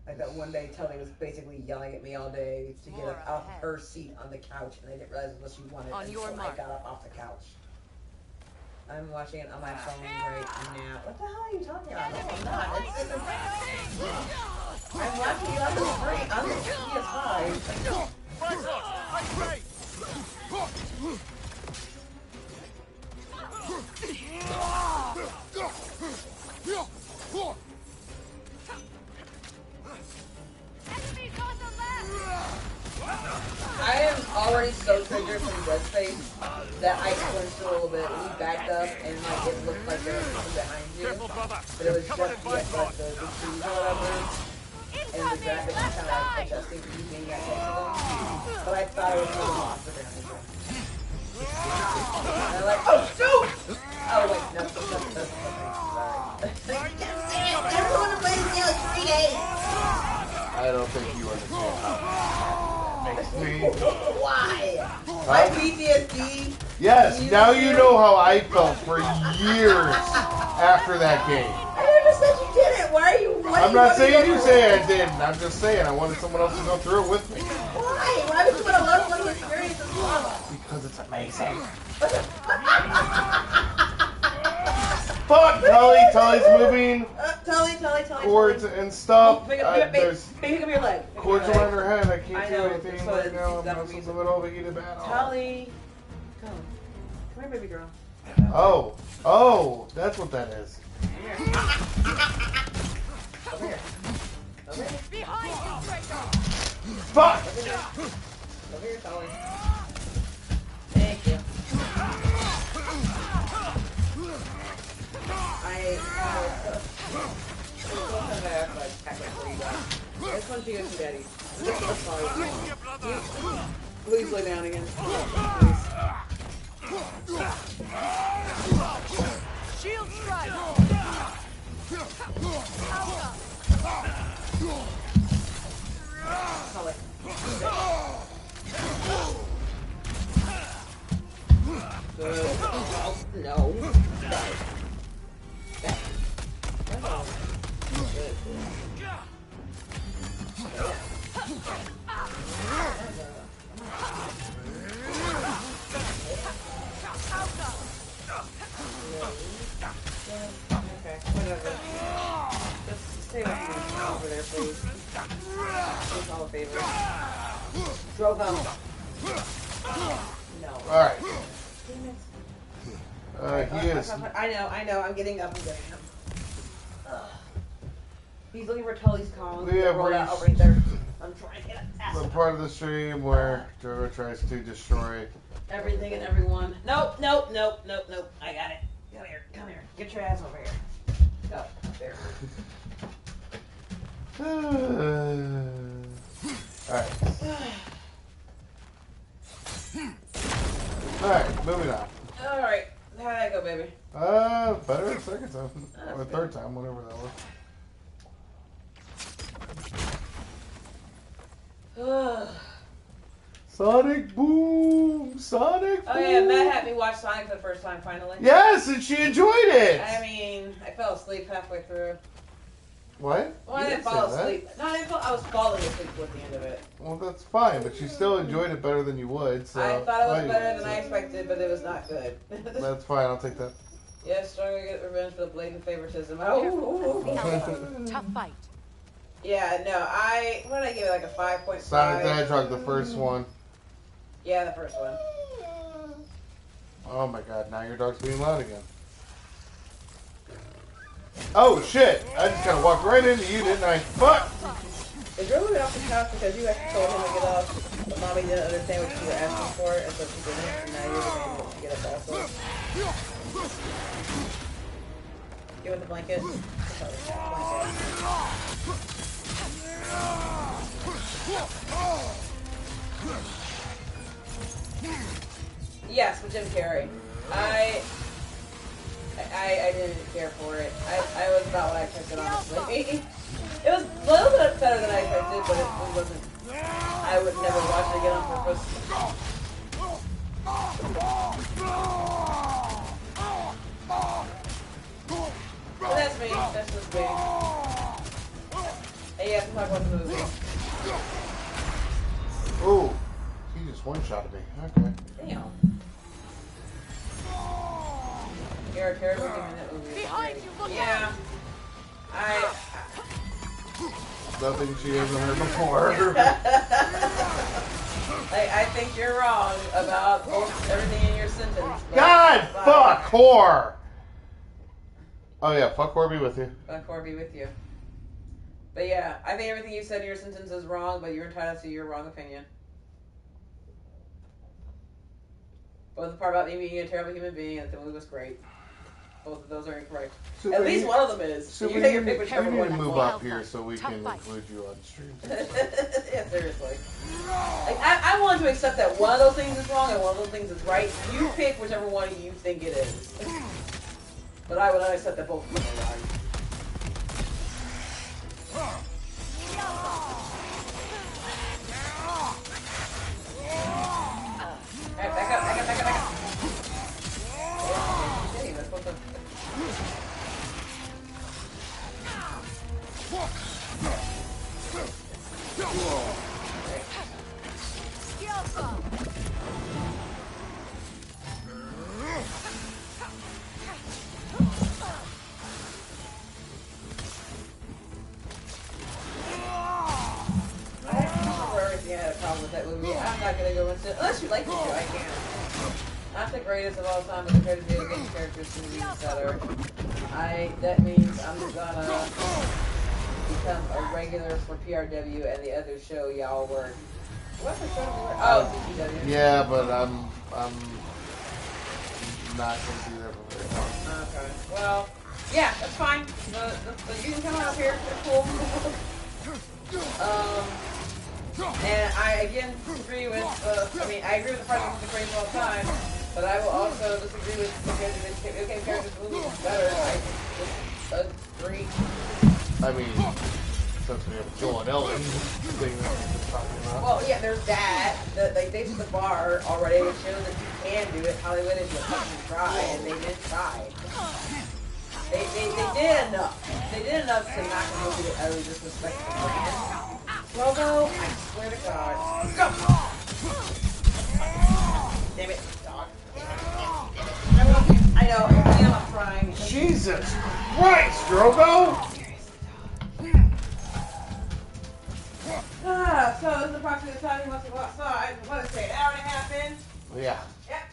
Like that one day, Tony was basically yelling at me all day to get up off her seat on the couch, and I didn't realize what she wanted until I got up off the couch. I'm watching it on my phone right now. What the hell are you talking about? No, I'm not. I'm watching it on the screen, on the PS5. I am already so triggered from Dead Space that I flinched a little bit when he backed up and like it looked like there was something behind you. But it was just like the trees or whatever. And the graphics was kind of like adjusting for you being right next to them. But I thought it was a little monster behind me. And I'm like, oh shoot! Oh wait, no, sorry. I'm going to play this game like 3 days. I don't think you understand how makes me. Why? My PTSD. Yes, now you know how I felt for years after that game. I never said you didn't. Why are you? I'm not saying you say I didn't. I'm just saying I wanted someone else to go through it with me. Why? Why would you want to level up the experience as well? Because it's amazing. Fuck, Tully's moving. Tully. Cords and stuff. Pick up your leg. Cords around her head. I can't do know, anything so right now. it's I'm in the middle of a heated battle. Tully, come here, baby girl. Oh, that's what that is. Over here. Behind you, Kratos! Fuck! Over here, Tully. Thank you. This one's you and Daddy. Please lay down again. Please. Shield strike! Tully. Good. Oh, no. Okay, whatever. Just stay with me over there, please. Please, all a favor. Drogo. No. Alright. Damn it. He is. I know. I'm getting up. He's looking for Tully's column. Yeah, rolled out over there. I'm trying to get The part of the stream where Drogo tries to destroy everything and everyone. Nope. I got it. Come here. Get your ass over here. Go. Up there. Alright, moving on. Alright. How'd that go, baby? Better the second time. Or the third time, whatever that was. Sonic Boom! Sonic Boom! Oh yeah, Matt had me watch Sonic for the first time finally. Yes, and she enjoyed it! I mean, I fell asleep halfway through. What? Well, I didn't fall asleep. No, I didn't fall. I was falling asleep towards the end of it. Well, that's fine, but you still enjoyed it better than you would. So I thought it was better than I expected, but it was not good. That's fine. I'll take that. Yes, struggle to get revenge for the blatant favoritism. Oh. Tough fight. Yeah, no, what did I give it, like a 5.5? Sonic the Hedgehog, the first one. Yeah, the first one. Oh my god, now your dog's being loud again. Oh shit! I just kind of walked right into you, didn't I? Fuck! Is Rolo off the couch because you actually told him to get off, but mommy didn't understand what you were asking for, and so she didn't, and now you're demanding that she get up also? Give it the blanket. Yes, with Jim Carrey. I didn't care for it. I was about what I expected, honestly. It was a little bit better than I expected, but it wasn't. I would never watch it again on purpose. But that's me. That's just me. Hey, yeah, talk about the movie. Ooh, he just one-shotted me. Okay. Damn. You're a terrible game in that movie. Behind you, look Yeah. Nothing she hasn't heard before. I think you're wrong about everything in your sentence. God, fuck, whore! Oh yeah, fuck whore be with you. Fuck whore be with you. But yeah, I think everything you said in your sentence is wrong, but you're entitled to your wrong opinion. Both the part about me being a terrible human being and that the movie was great. Both of those are incorrect. So at least one of them is. So you take your pick whichever we need one. to move up here so we can include you on stream. Yeah, seriously. Like, I want to accept that one of those things is wrong and one of those things is right. You pick whichever one you think it is. But I would not accept that both of them are right. Alright, back up. Okay, that's what the... With that movie. I'm not gonna go into it. Unless you like the show, I can't. Not the greatest of all time, but compared to video game characters to movies, etc. That means I'm just gonna become a regular for PRW and the other show y'all were. What's the show? Oh, CPW. Yeah, but I'm not gonna do that for very long. Okay. Well, yeah, that's fine. You can come out here. They're cool. And I again disagree with I agree with the part of the phrase all the time, but I will also disagree with the video game characters movie is better. I disagree. I mean, since we have Joel and Ellen thing that we're just talking about. Well, yeah, there's that. Like they set the bar already. It shows that you can do it. Hollywood is just fucking try, and they did try. They did enough. They did enough to not go to the utterly disrespectful brand. Logo, I swear to God. Go! Damn it, dog. I know, I'm trying. Jesus Christ, Drogo! So this is approximately the time he wants to go outside. What is it, an hour and a half in? Yeah. Yep.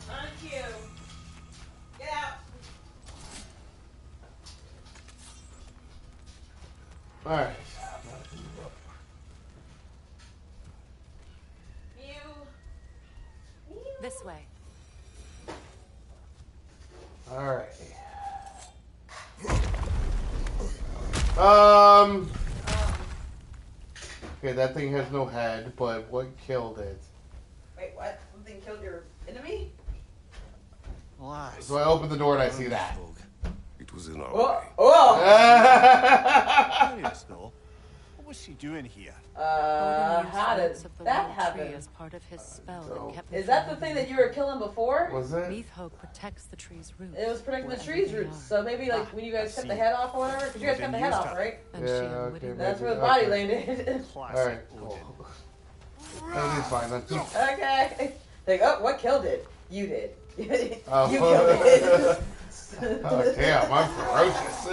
On cue. Get out. Alright. This way. Alright. Okay, that thing has no head, but what killed it? Wait, what? Something killed your enemy? So I open the door and I see that. It was in our Oh! way. Oh! Curious though. What was she doing here? How did that happen? As part of his spell that kept Is that the thing that you were killing before? Was it? Meathhope protects the tree's roots. It was protecting the tree's roots. So maybe like when you guys cut the head off or whatever, because you guys cut the head off, right? And Yeah, she okay, unwittingly- That's where the body landed. Alright, cool. Everything's fine then. Okay. Like, oh, what killed it? You did. Oh. You killed it. Oh, damn, I'm ferocious.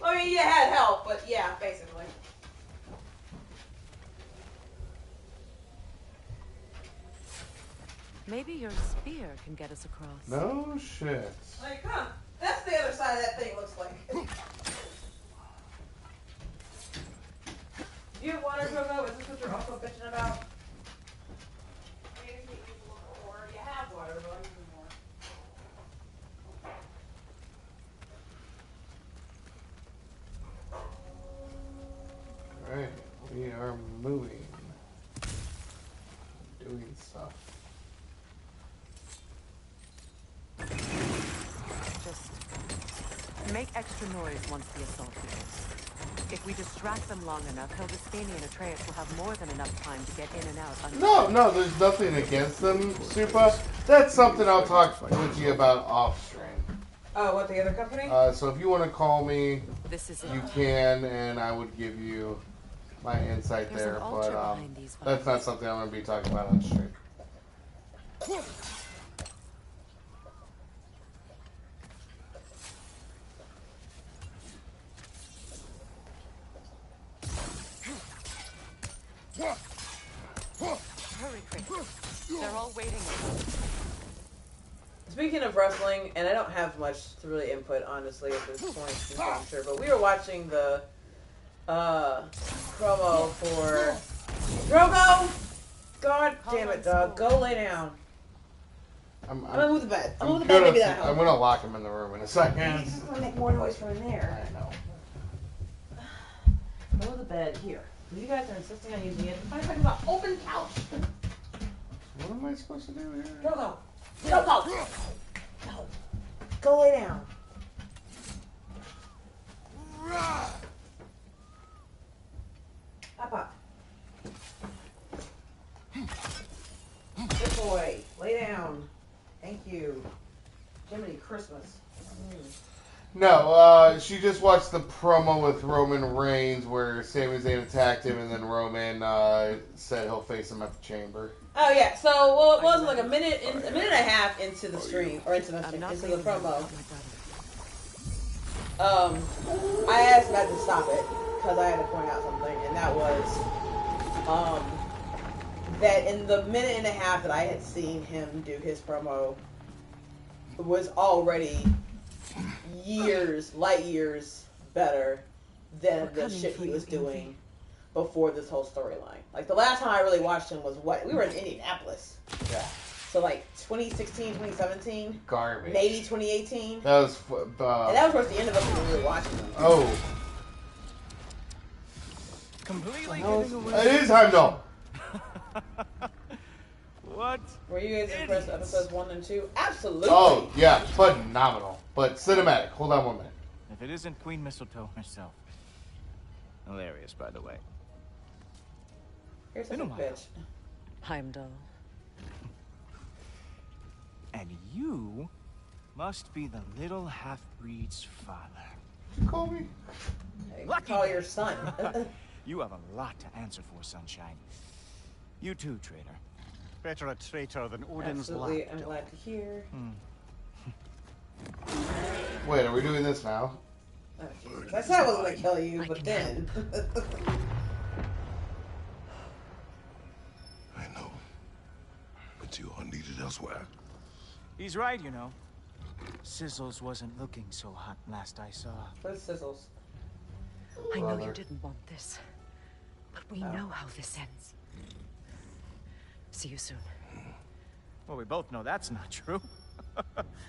I mean, you had help, but yeah, basically. Maybe your spear can get us across. No shit. Like, huh? That's the other side of that thing, looks like. Do you have water, Coco? Is this what you're also bitching about? You have water, but I need more. Alright, we are moving. Doing stuff. Just make extra noise once the assault begins. If we distract them long enough, Hildesthani and Atreus will have more than enough time to get in and out. No, there's nothing against them, Supa. That's something I'll talk with you about off stream. Oh, what, the other company? So if you want to call me, This is you can, and I would give you my insight There's there, an altar but behind these that's not something I'm going to be talking about on stream. Hurry, Chris. They're all waiting. Speaking of wrestling, and I don't have much to really input, honestly, at this point, I'm sure, but we were watching the promo for Drogo! God damn it, dog. Go lay down. I'm gonna move the bed. I'm gonna move the bed, maybe that helps. I'm going to lock him in the room in a second. He's just gonna make more noise from in there. I know. Move the bed here. You guys are insisting on using it. I'm talking about open couch. What am I supposed to do here? Drogo! Drogo! No. Go lay down. Up, up. Good boy. Lay down. Thank you. Jiminy Christmas. No, she just watched the promo with Roman Reigns where Sami Zayn attacked him and then Roman said he'll face him at the chamber. Oh yeah, so well, it was like a minute and a half into the stream or into the promo. I asked Matt to stop it because I had to point out something, and that was that in the minute and a half that I had seen him do his promo was already light years better than the shit he was doing before this whole storyline. Like the last time I really watched him was we were in Indianapolis. Yeah. So like 2016, 2017. Garbage. Maybe 2018. That was. And that was towards the end of us really watching him. Oh. Completely It is Heimdall. What? Were you guys impressed with episodes 1 and 2? Absolutely. Oh, yeah. Phenomenal. But cinematic. Hold on 1 minute. If it isn't Queen Mistletoe herself. Hilarious, by the way. Here's a bitch. Heimdall. And you must be the little half-breed's father. You call me? Hey, call your son. You have a lot to answer for, Sunshine. You too, traitor. Better a traitor than Odin's Absolutely, lapdog. I'm glad to hear. Wait, are we doing this now? Oh, Jesus. I said I wasn't gonna kill you, but then. I know. But you are needed elsewhere. He's right, you know. Sizzles wasn't looking so hot last I saw. Where's Sizzles? I know you didn't want this, but we know how this ends. See you soon. Well, we both know that's not true.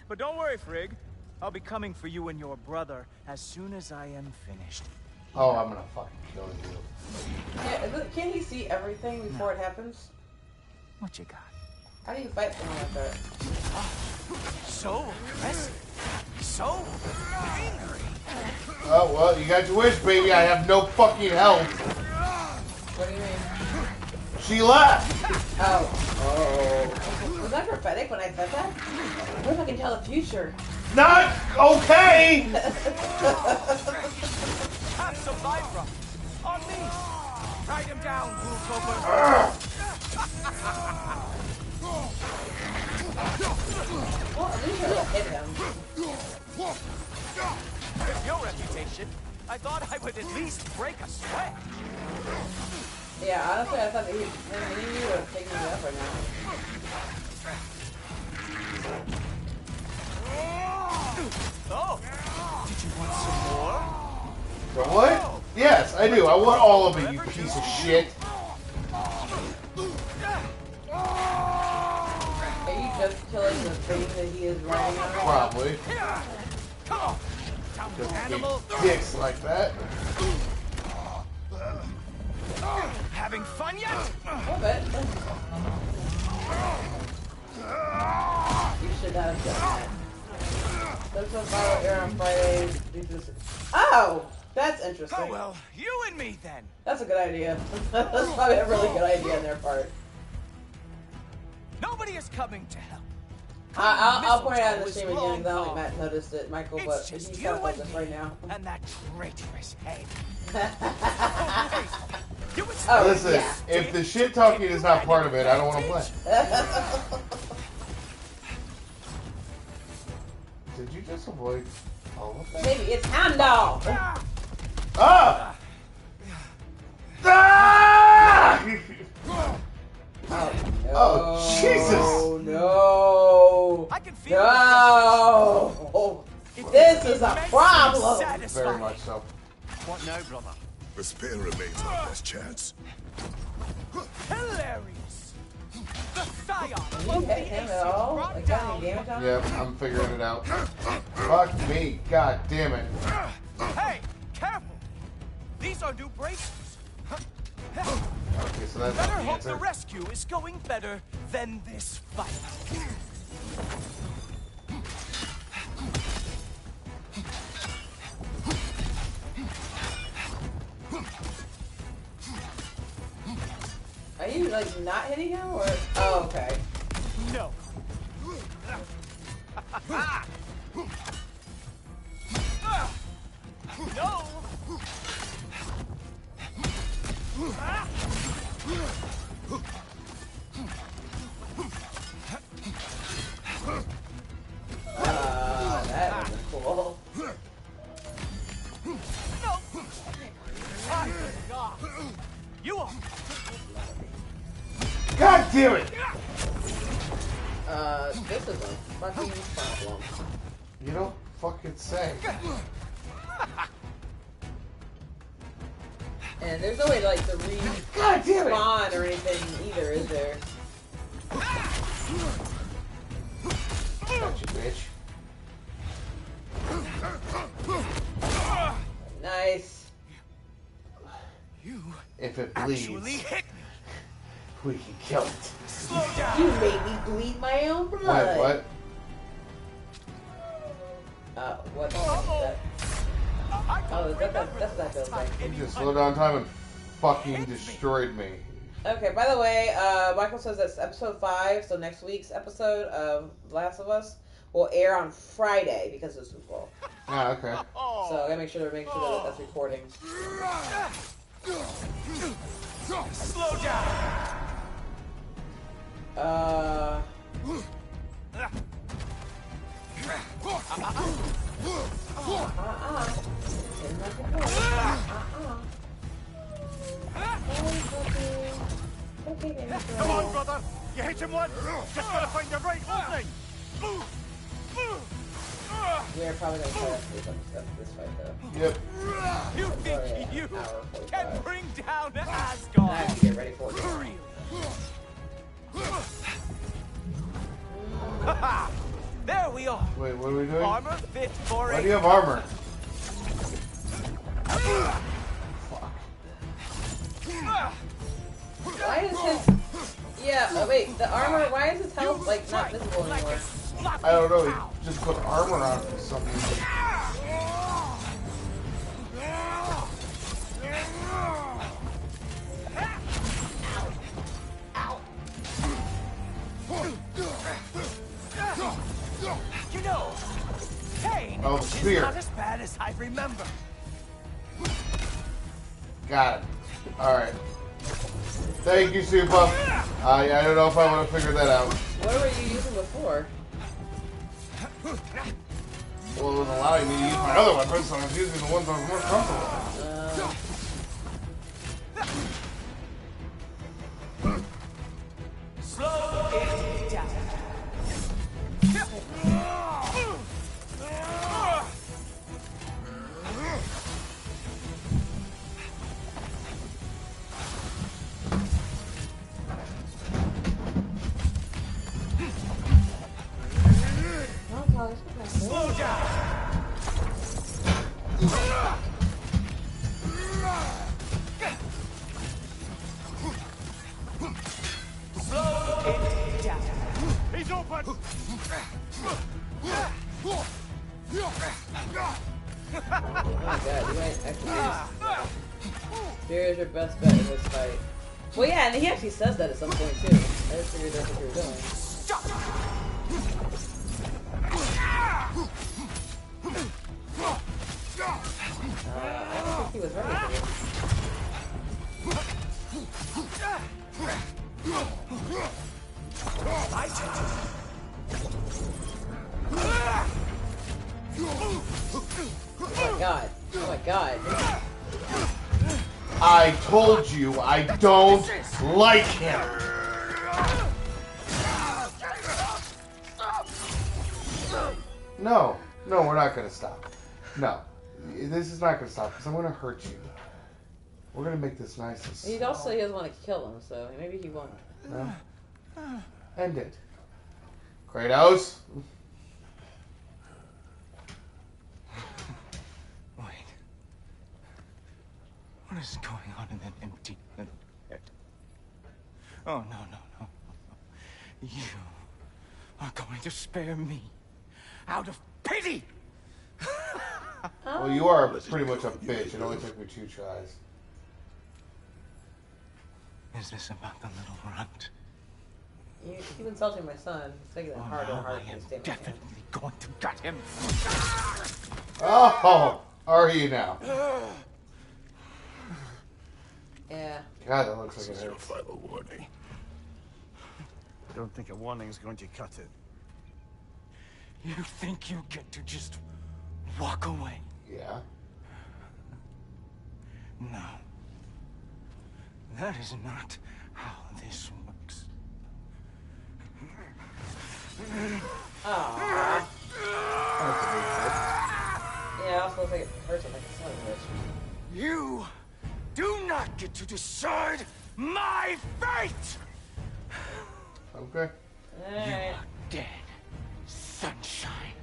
But don't worry, Frigg. I'll be coming for you and your brother as soon as I am finished. Oh, I'm gonna fucking kill you. Yeah, can he see everything before it happens? What you got? How do you fight someone like that? So aggressive. So angry. Oh, well, you got your wish, baby. I have no fucking health. What do you mean? She left. Oh. Was that prophetic when I said that? What if I can tell the future? Not okay. Have some Vibra. On me. Ride him down, Woolcoper. Well, at least I hit him. With your reputation, I thought I would at least break a sweat. Yeah, honestly, I thought that he would have taken me up right now. Oh, did you want some more? So what? Yes, I do. I want all of it, you piece of shit. Are you just killing the thing that he is riding on? Probably. Come on. Just Animal. big dicks like that. Having fun yet? A little bit. You should not have done that. There's no follow air on Friday. Oh! That's interesting. Oh, well, you and me then. That's a good idea. That's probably a really good idea on their part. Nobody is coming to help. I'll point out in the stream again because I don't think Matt noticed it, Michael, but It's he's just kind of you and focused me right now. and that traitorous head. Oh, Listen, yeah. if the shit talking is not part of it, I don't want to play. Did you just avoid all of that? Maybe it's Heimdall. Ah! Ah! Oh, no. Oh, Jesus! No. I can feel No. This is a problem. Very much so. What now, brother? The spear remains our best chance. Hilarious. The scion. Can you hit him at all? Like, got any damage on him? Yep, I'm figuring it out. Fuck me. God damn it. Hey, careful. These are new braces. Okay, so that's Better the hope the answer. rescue is going better than this fight. Are you, like, not hitting him, or? Oh, okay. No. No. That was cool. No. My God. You are. God damn it! This is a fucking problem. You don't fucking say. And there's no way to, like, to God damn it! respawn or anything either, is there? Gotcha, bitch. Nice. You If it actually bleeds, hit me. we can kill it. Slow down. You made me bleed my own blood. What? What? That? Oh, that's that building. You just slowed down time and fucking destroyed me. Okay, by the way, Michael says that's episode 5, so next week's episode of Last of Us will air on Friday because of the Super Bowl. Ah, okay. So I gotta make sure that that's recording. Slow down. Come on, brother. You hit him once. Just gotta find the right opening. We're probably gonna try to do some stuff this fight though. Yep. You Oh, think yeah, you hour can 45. bring down I Asgard? have to get ready for it. Haha! There we are. Wait, what are we doing? Armor fit for Why a... do you have armor? Why is his... Yeah, oh wait, the armor, why is his health, like, not visible anymore? I don't know. He just put armor on for some reason. You know, pain Oh, the is spear. not as bad as I remember. Got it. Alright. Thank you, Supa. I don't know if I would have figured that out. What were you using before? Well, it was allowing me to use my other weapons, so I was using the ones I was more comfortable with. Slow it down. Slow down. Slow it down. He's open. Oh my god, you might actually Spear is your best bet in this fight. Well, yeah, and he actually says that at some point too. I just figured that's what you were doing. Stop. I don't think he was ready for this. I tend Oh my god. Oh my god. I told you I don't like him. No, we're not gonna stop. No, this is not gonna stop because I'm gonna hurt you. We're gonna make this nice and slow. He also doesn't want to kill him, so maybe he won't. No? End it. Kratos? Wait. What is going on in that empty little head? Oh, no. You are going to spare me out of pity! Well, you are pretty much a bitch. It only took me 2 tries. Is this about the little runt? You keep insulting my son. It's making it harder and harder I to am stay my hand. definitely going to gut him. Oh, are you now? Yeah. God, that looks This like is it your hurts. final warning. I don't think a warning is going to cut it. You think you get to just walk away? Yeah. No. That is not how this works. Aww. Yeah, I also think it hurts him like a son of a bitch. You do not get to decide my fate! Okay. You Alright. are dead, sunshine.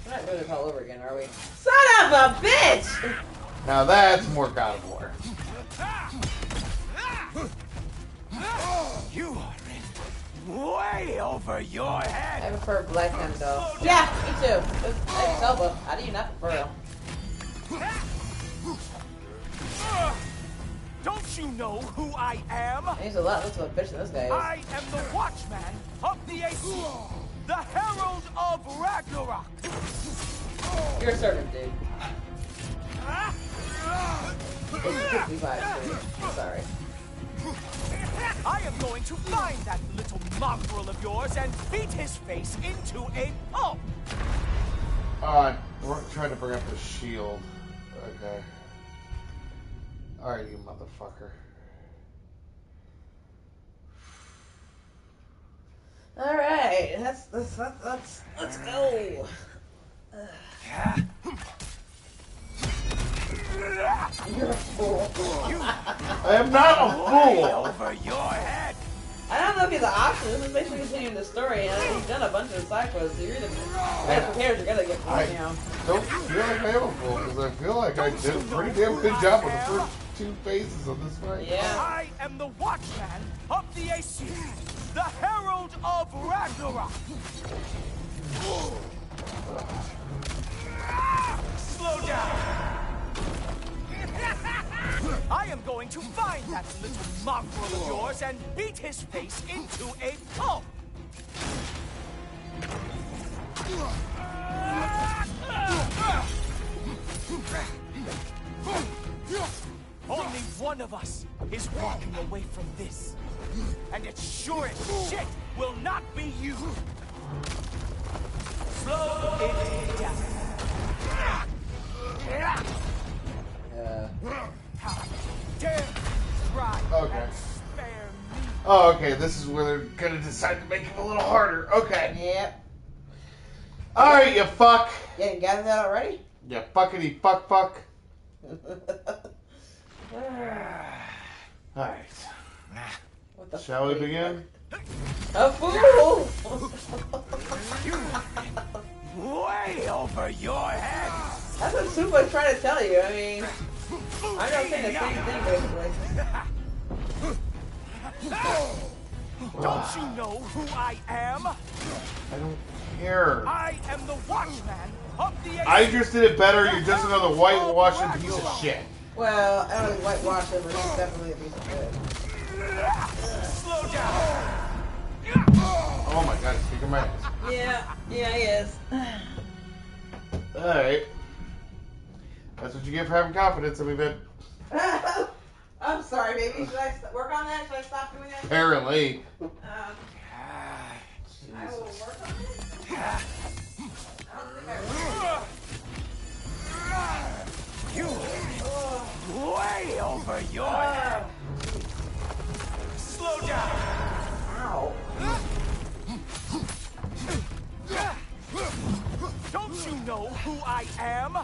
We're not doing this all over again, are we? Son of a bitch! Now that's more God of War. You are in way over your head. I prefer Black Heimdall. Yeah, me too. It's Elba. How do you not prefer him? Don't you know who I am? He's a lot less of a bitch than this guy is. I am the Watchman of the AC, the Herald of Ragnarok. You're a servant, dude. It's 55, dude. I'm sorry. I am going to find that little mongrel of yours and beat his face into a pulp. We're trying to bring up the shield. Okay. Alright, you motherfucker. Alright, let's go. You're a fool. I am not a fool! Over your head. I don't know if he's an option. This is basically continuing the story, and he's done a bunch of side quests. So you're either prepared, you're gonna get I you know. don't feel like I am a fool, because I feel like I did a pretty damn good job with the first 2 phases of this fight. Yeah. I am the Watchman of the AC, the Herald of Ragnarok. Slow down. I am going to find that little mongrel of yours and beat his face into a pulp! Only one of us is walking away from this. And it sure as shit will not be you! Slow it down. How dare try and spare me? Oh, okay. This is where they're gonna decide to make it a little harder. Okay. Yep. Alright, you fuck. Yeah, you got that already? You fuckity fuck. Alright. What the Shall we begin? A fool! Way over your head! That's what Supa's trying to tell you. I mean, I'm not saying the same thing, basically. Don't you know who I am? I don't care. I am the Watchman of the... I just did it better. You're just another whitewashing piece of shit. Well, I don't really whitewash him, but he's definitely a piece of shit. Slow down! Oh my god, he's kicking my ass. Yeah, he is. Alright. That's what you get for having confidence in me, babe. I'm sorry, baby. Should I work on that? Should I stop doing that? Apparently. I will work on it. I don't think I You way over your head. Slow down. Ow. Don't you know who I am?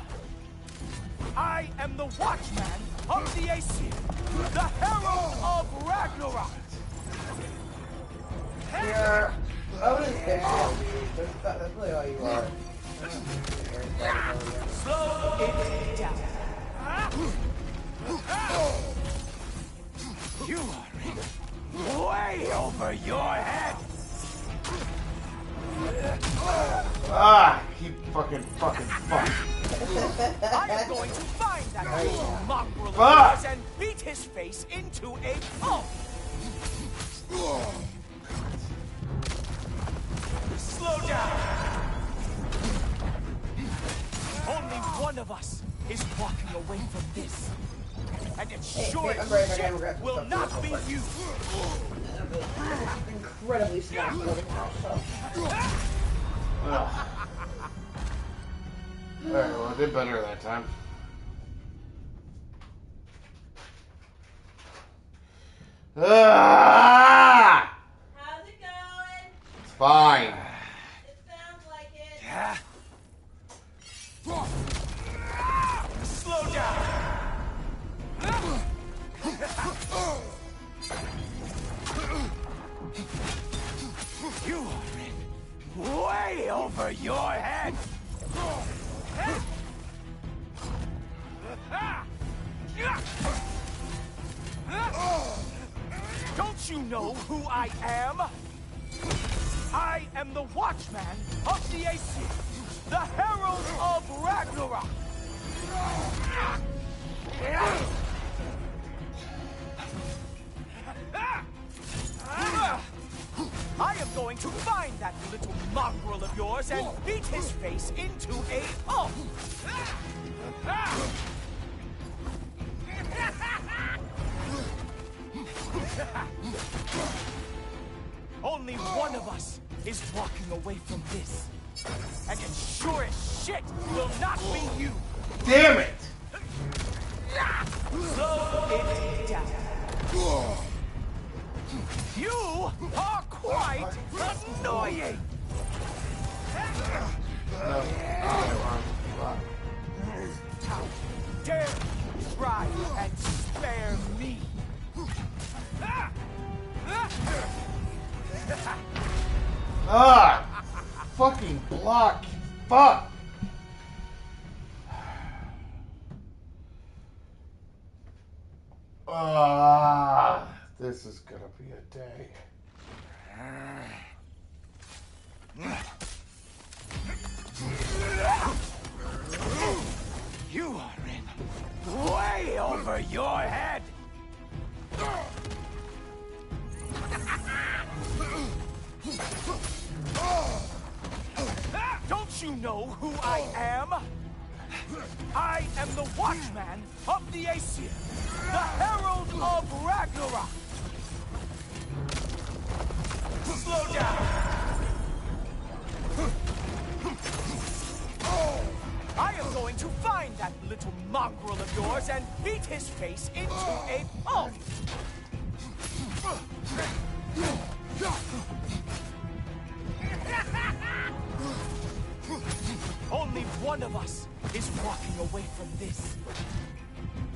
I am the Watchman of the Aesir, the Herald of Ragnarok. You're Odin's bishop. That's really all you are. Slow it down. You are way over your head. Keep fucking fuck. I am going to find that little mongrel of yours and beat his face into a pulp. Slow down. Only one of us is walking away from this. And it sure as shit will not be you. Incredibly smart. Alright, well I did better that time. How's it going? It's fine. It sounds like it. Slow down. You are in way over your head. Don't you know who I am? I am the Watchman of the Aesir, the Herald of Ragnarok. I am going to find that little mongrel of yours and beat his face into a pulp. Only one of us is walking away from this. And it sure as shit will not be you. Damn it! Slow it down. You are quite annoying. How dare you try and spare me? Fucking block. Fuck. This is gonna be a day. You are in way over your head. Don't you know who I am? I am the Watchman of the Aesir, the Herald of Ragnarok. Slow down. I am going to find that little mongrel of yours and beat his face into a pulp. Only one of us is walking away from this.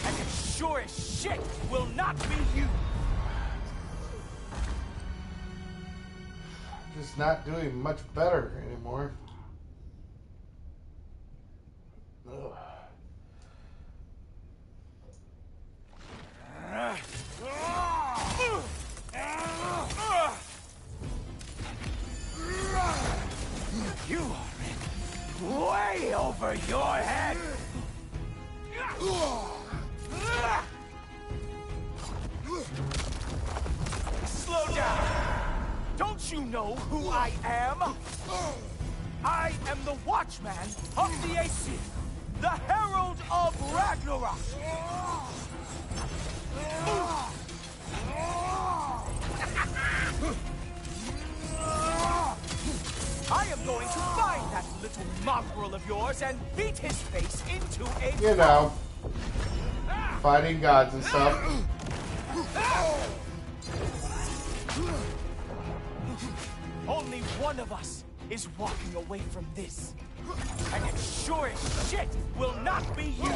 And it sure as shit will not be you. Just not doing much better anymore. Ugh. You are in way over your head. Slow down. Don't you know who I am? I am the Watchman of the Aesir, the Herald of Ragnarok. I am going to find that little mongrel of yours and beat his face into a... You know, fighting gods and stuff. Only one of us is walking away from this. And it sure as shit will not be you.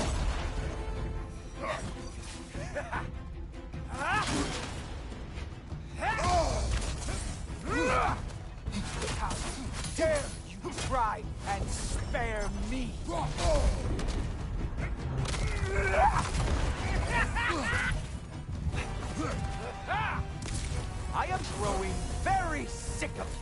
How dare you try and spare me? I am growing very sick of you.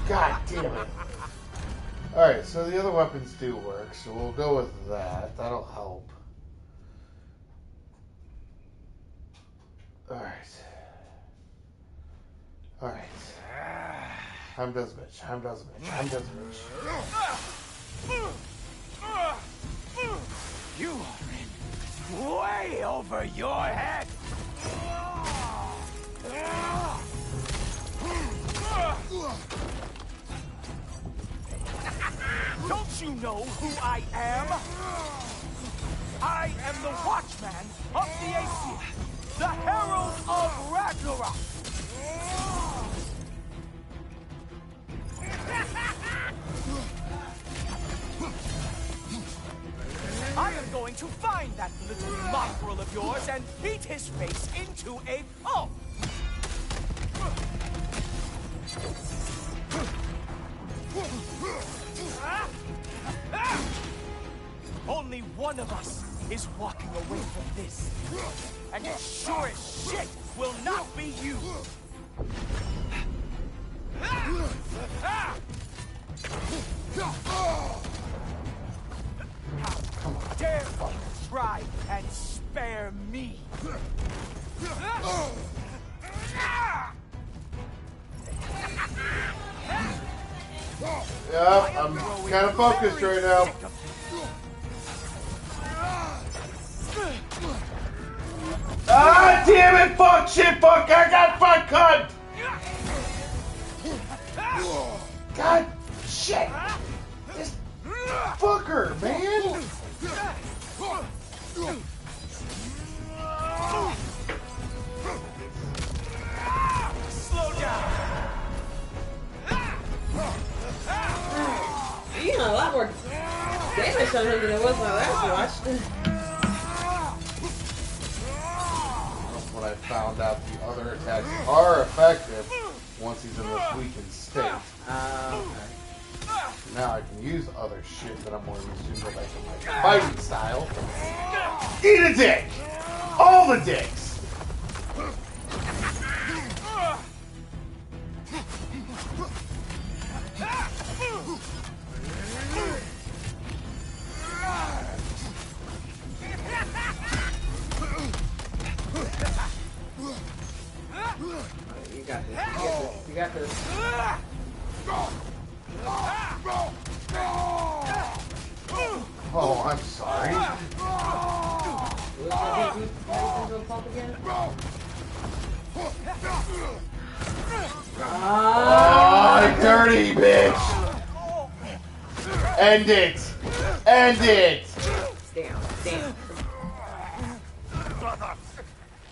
God damn it. Alright, so the other weapons do work, so we'll go with that. That'll help. Alright. Alright. Time does bitch. Time does bitch. Time does bitch. You are in way over your head. Don't you know who I am? I am the Watchman of the Aesir, the Herald of Ragnarok. I am going to find that little mongrel of yours and beat his face into a pulp. Only one of us is walking away from this. And it sure as shit will not be you. How dare you try and spare me? Yeah, I'm kind of focused right now. Ah, damn it! Fuck, shit, fuck! I got fuck, cunt! God, shit! This fucker, man! Slow down! You know, a lot more damage on him than it was when I last watched. When I found out the other attacks are effective. once he's in this weakened state. Okay. Now I can use other shit that I'm more used to, but like in my fighting style. Eat a dick! All the dicks! You got this. You got this. Oh, I'm sorry. Oh, dirty bitch! End it! End it! Damn, damn.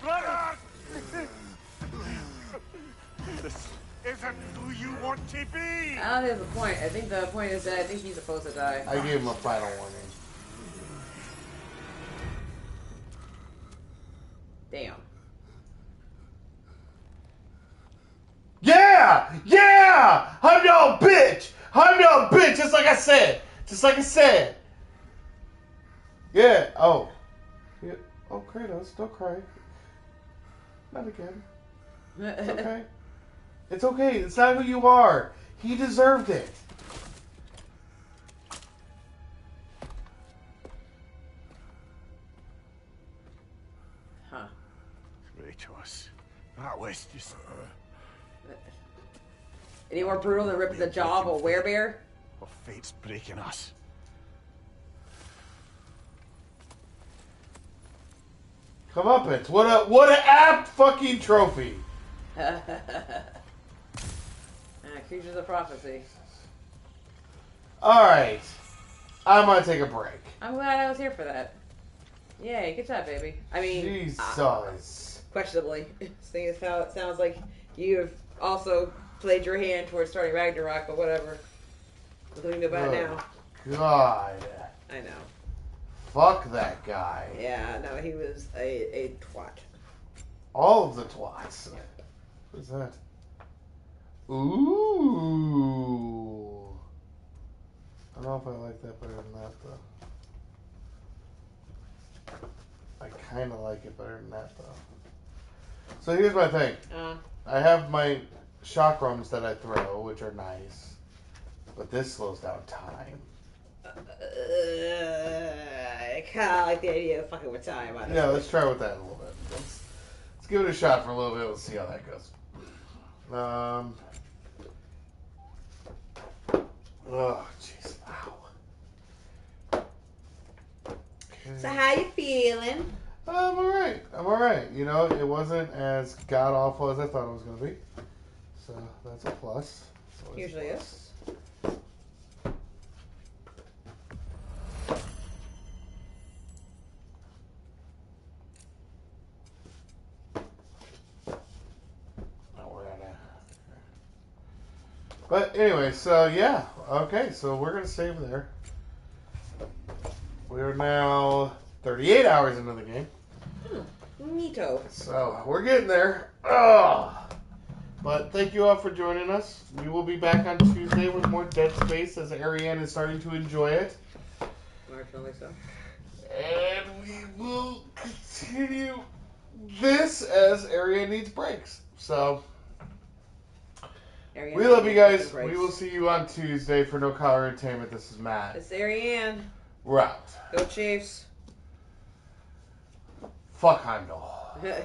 Brother! This isn't who you want to be! I don't think that's the point. I think the point is that I think he's supposed to die. I gave him a final warning. Damn. Yeah! Yeah! I'm no bitch! I'm no bitch! Just like I said! Just like I said! Yeah. Oh. Yeah. Oh, Kratos, don't cry. Not again. It's okay. It's okay. It's not who you are. He deserved it. Huh. Kratos. That was just... Any more brutal than ripping the jaw of a werebear? Well, fate's breaking us. Comeuppance. What a apt fucking trophy. Creatures of prophecy. Alright. I'm gonna take a break. I'm glad I was here for that. Yay, good job, baby. I mean, Jesus. questionably. Seeing as how it sounds like you've also played your hand towards starting Ragnarok, but whatever. Including about it now. God. I know. Fuck that guy. Yeah, no, he was a twat. All of the twats. What's that? Ooh. I don't know if I like that better than that, though. I kind of like it better than that, though. So here's my thing. I have my chakrams that I throw, which are nice. But this slows down time. I kind of like the idea of fucking with time. Honestly. Yeah, let's try with that a little bit. Let's give it a shot for a little bit. Let's see how that goes. Oh, jeez. Ow. Okay. So how you feeling? I'm alright. I'm alright. You know, it wasn't as god-awful as I thought it was going to be. So, that's a plus. Usually is. But anyway, so yeah. Okay, so we're going to save there. We're now 38 hours into the game. Neato. So, we're getting there. Ugh. But thank you all for joining us. We will be back on Tuesday with more Dead Space as Ariane is starting to enjoy it. Marginally so. And we will continue this as Ariane needs breaks. So, Ariane, we love you guys. We will see you on Tuesday for No Collar Entertainment. This is Matt. It's Ariane. We're out. Go Chiefs. Fuck Heimdall. Yeah,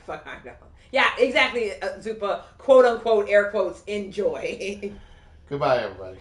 fuck I know. Yeah, exactly, Zupa. Quote unquote, air quotes, enjoy. Goodbye, everybody.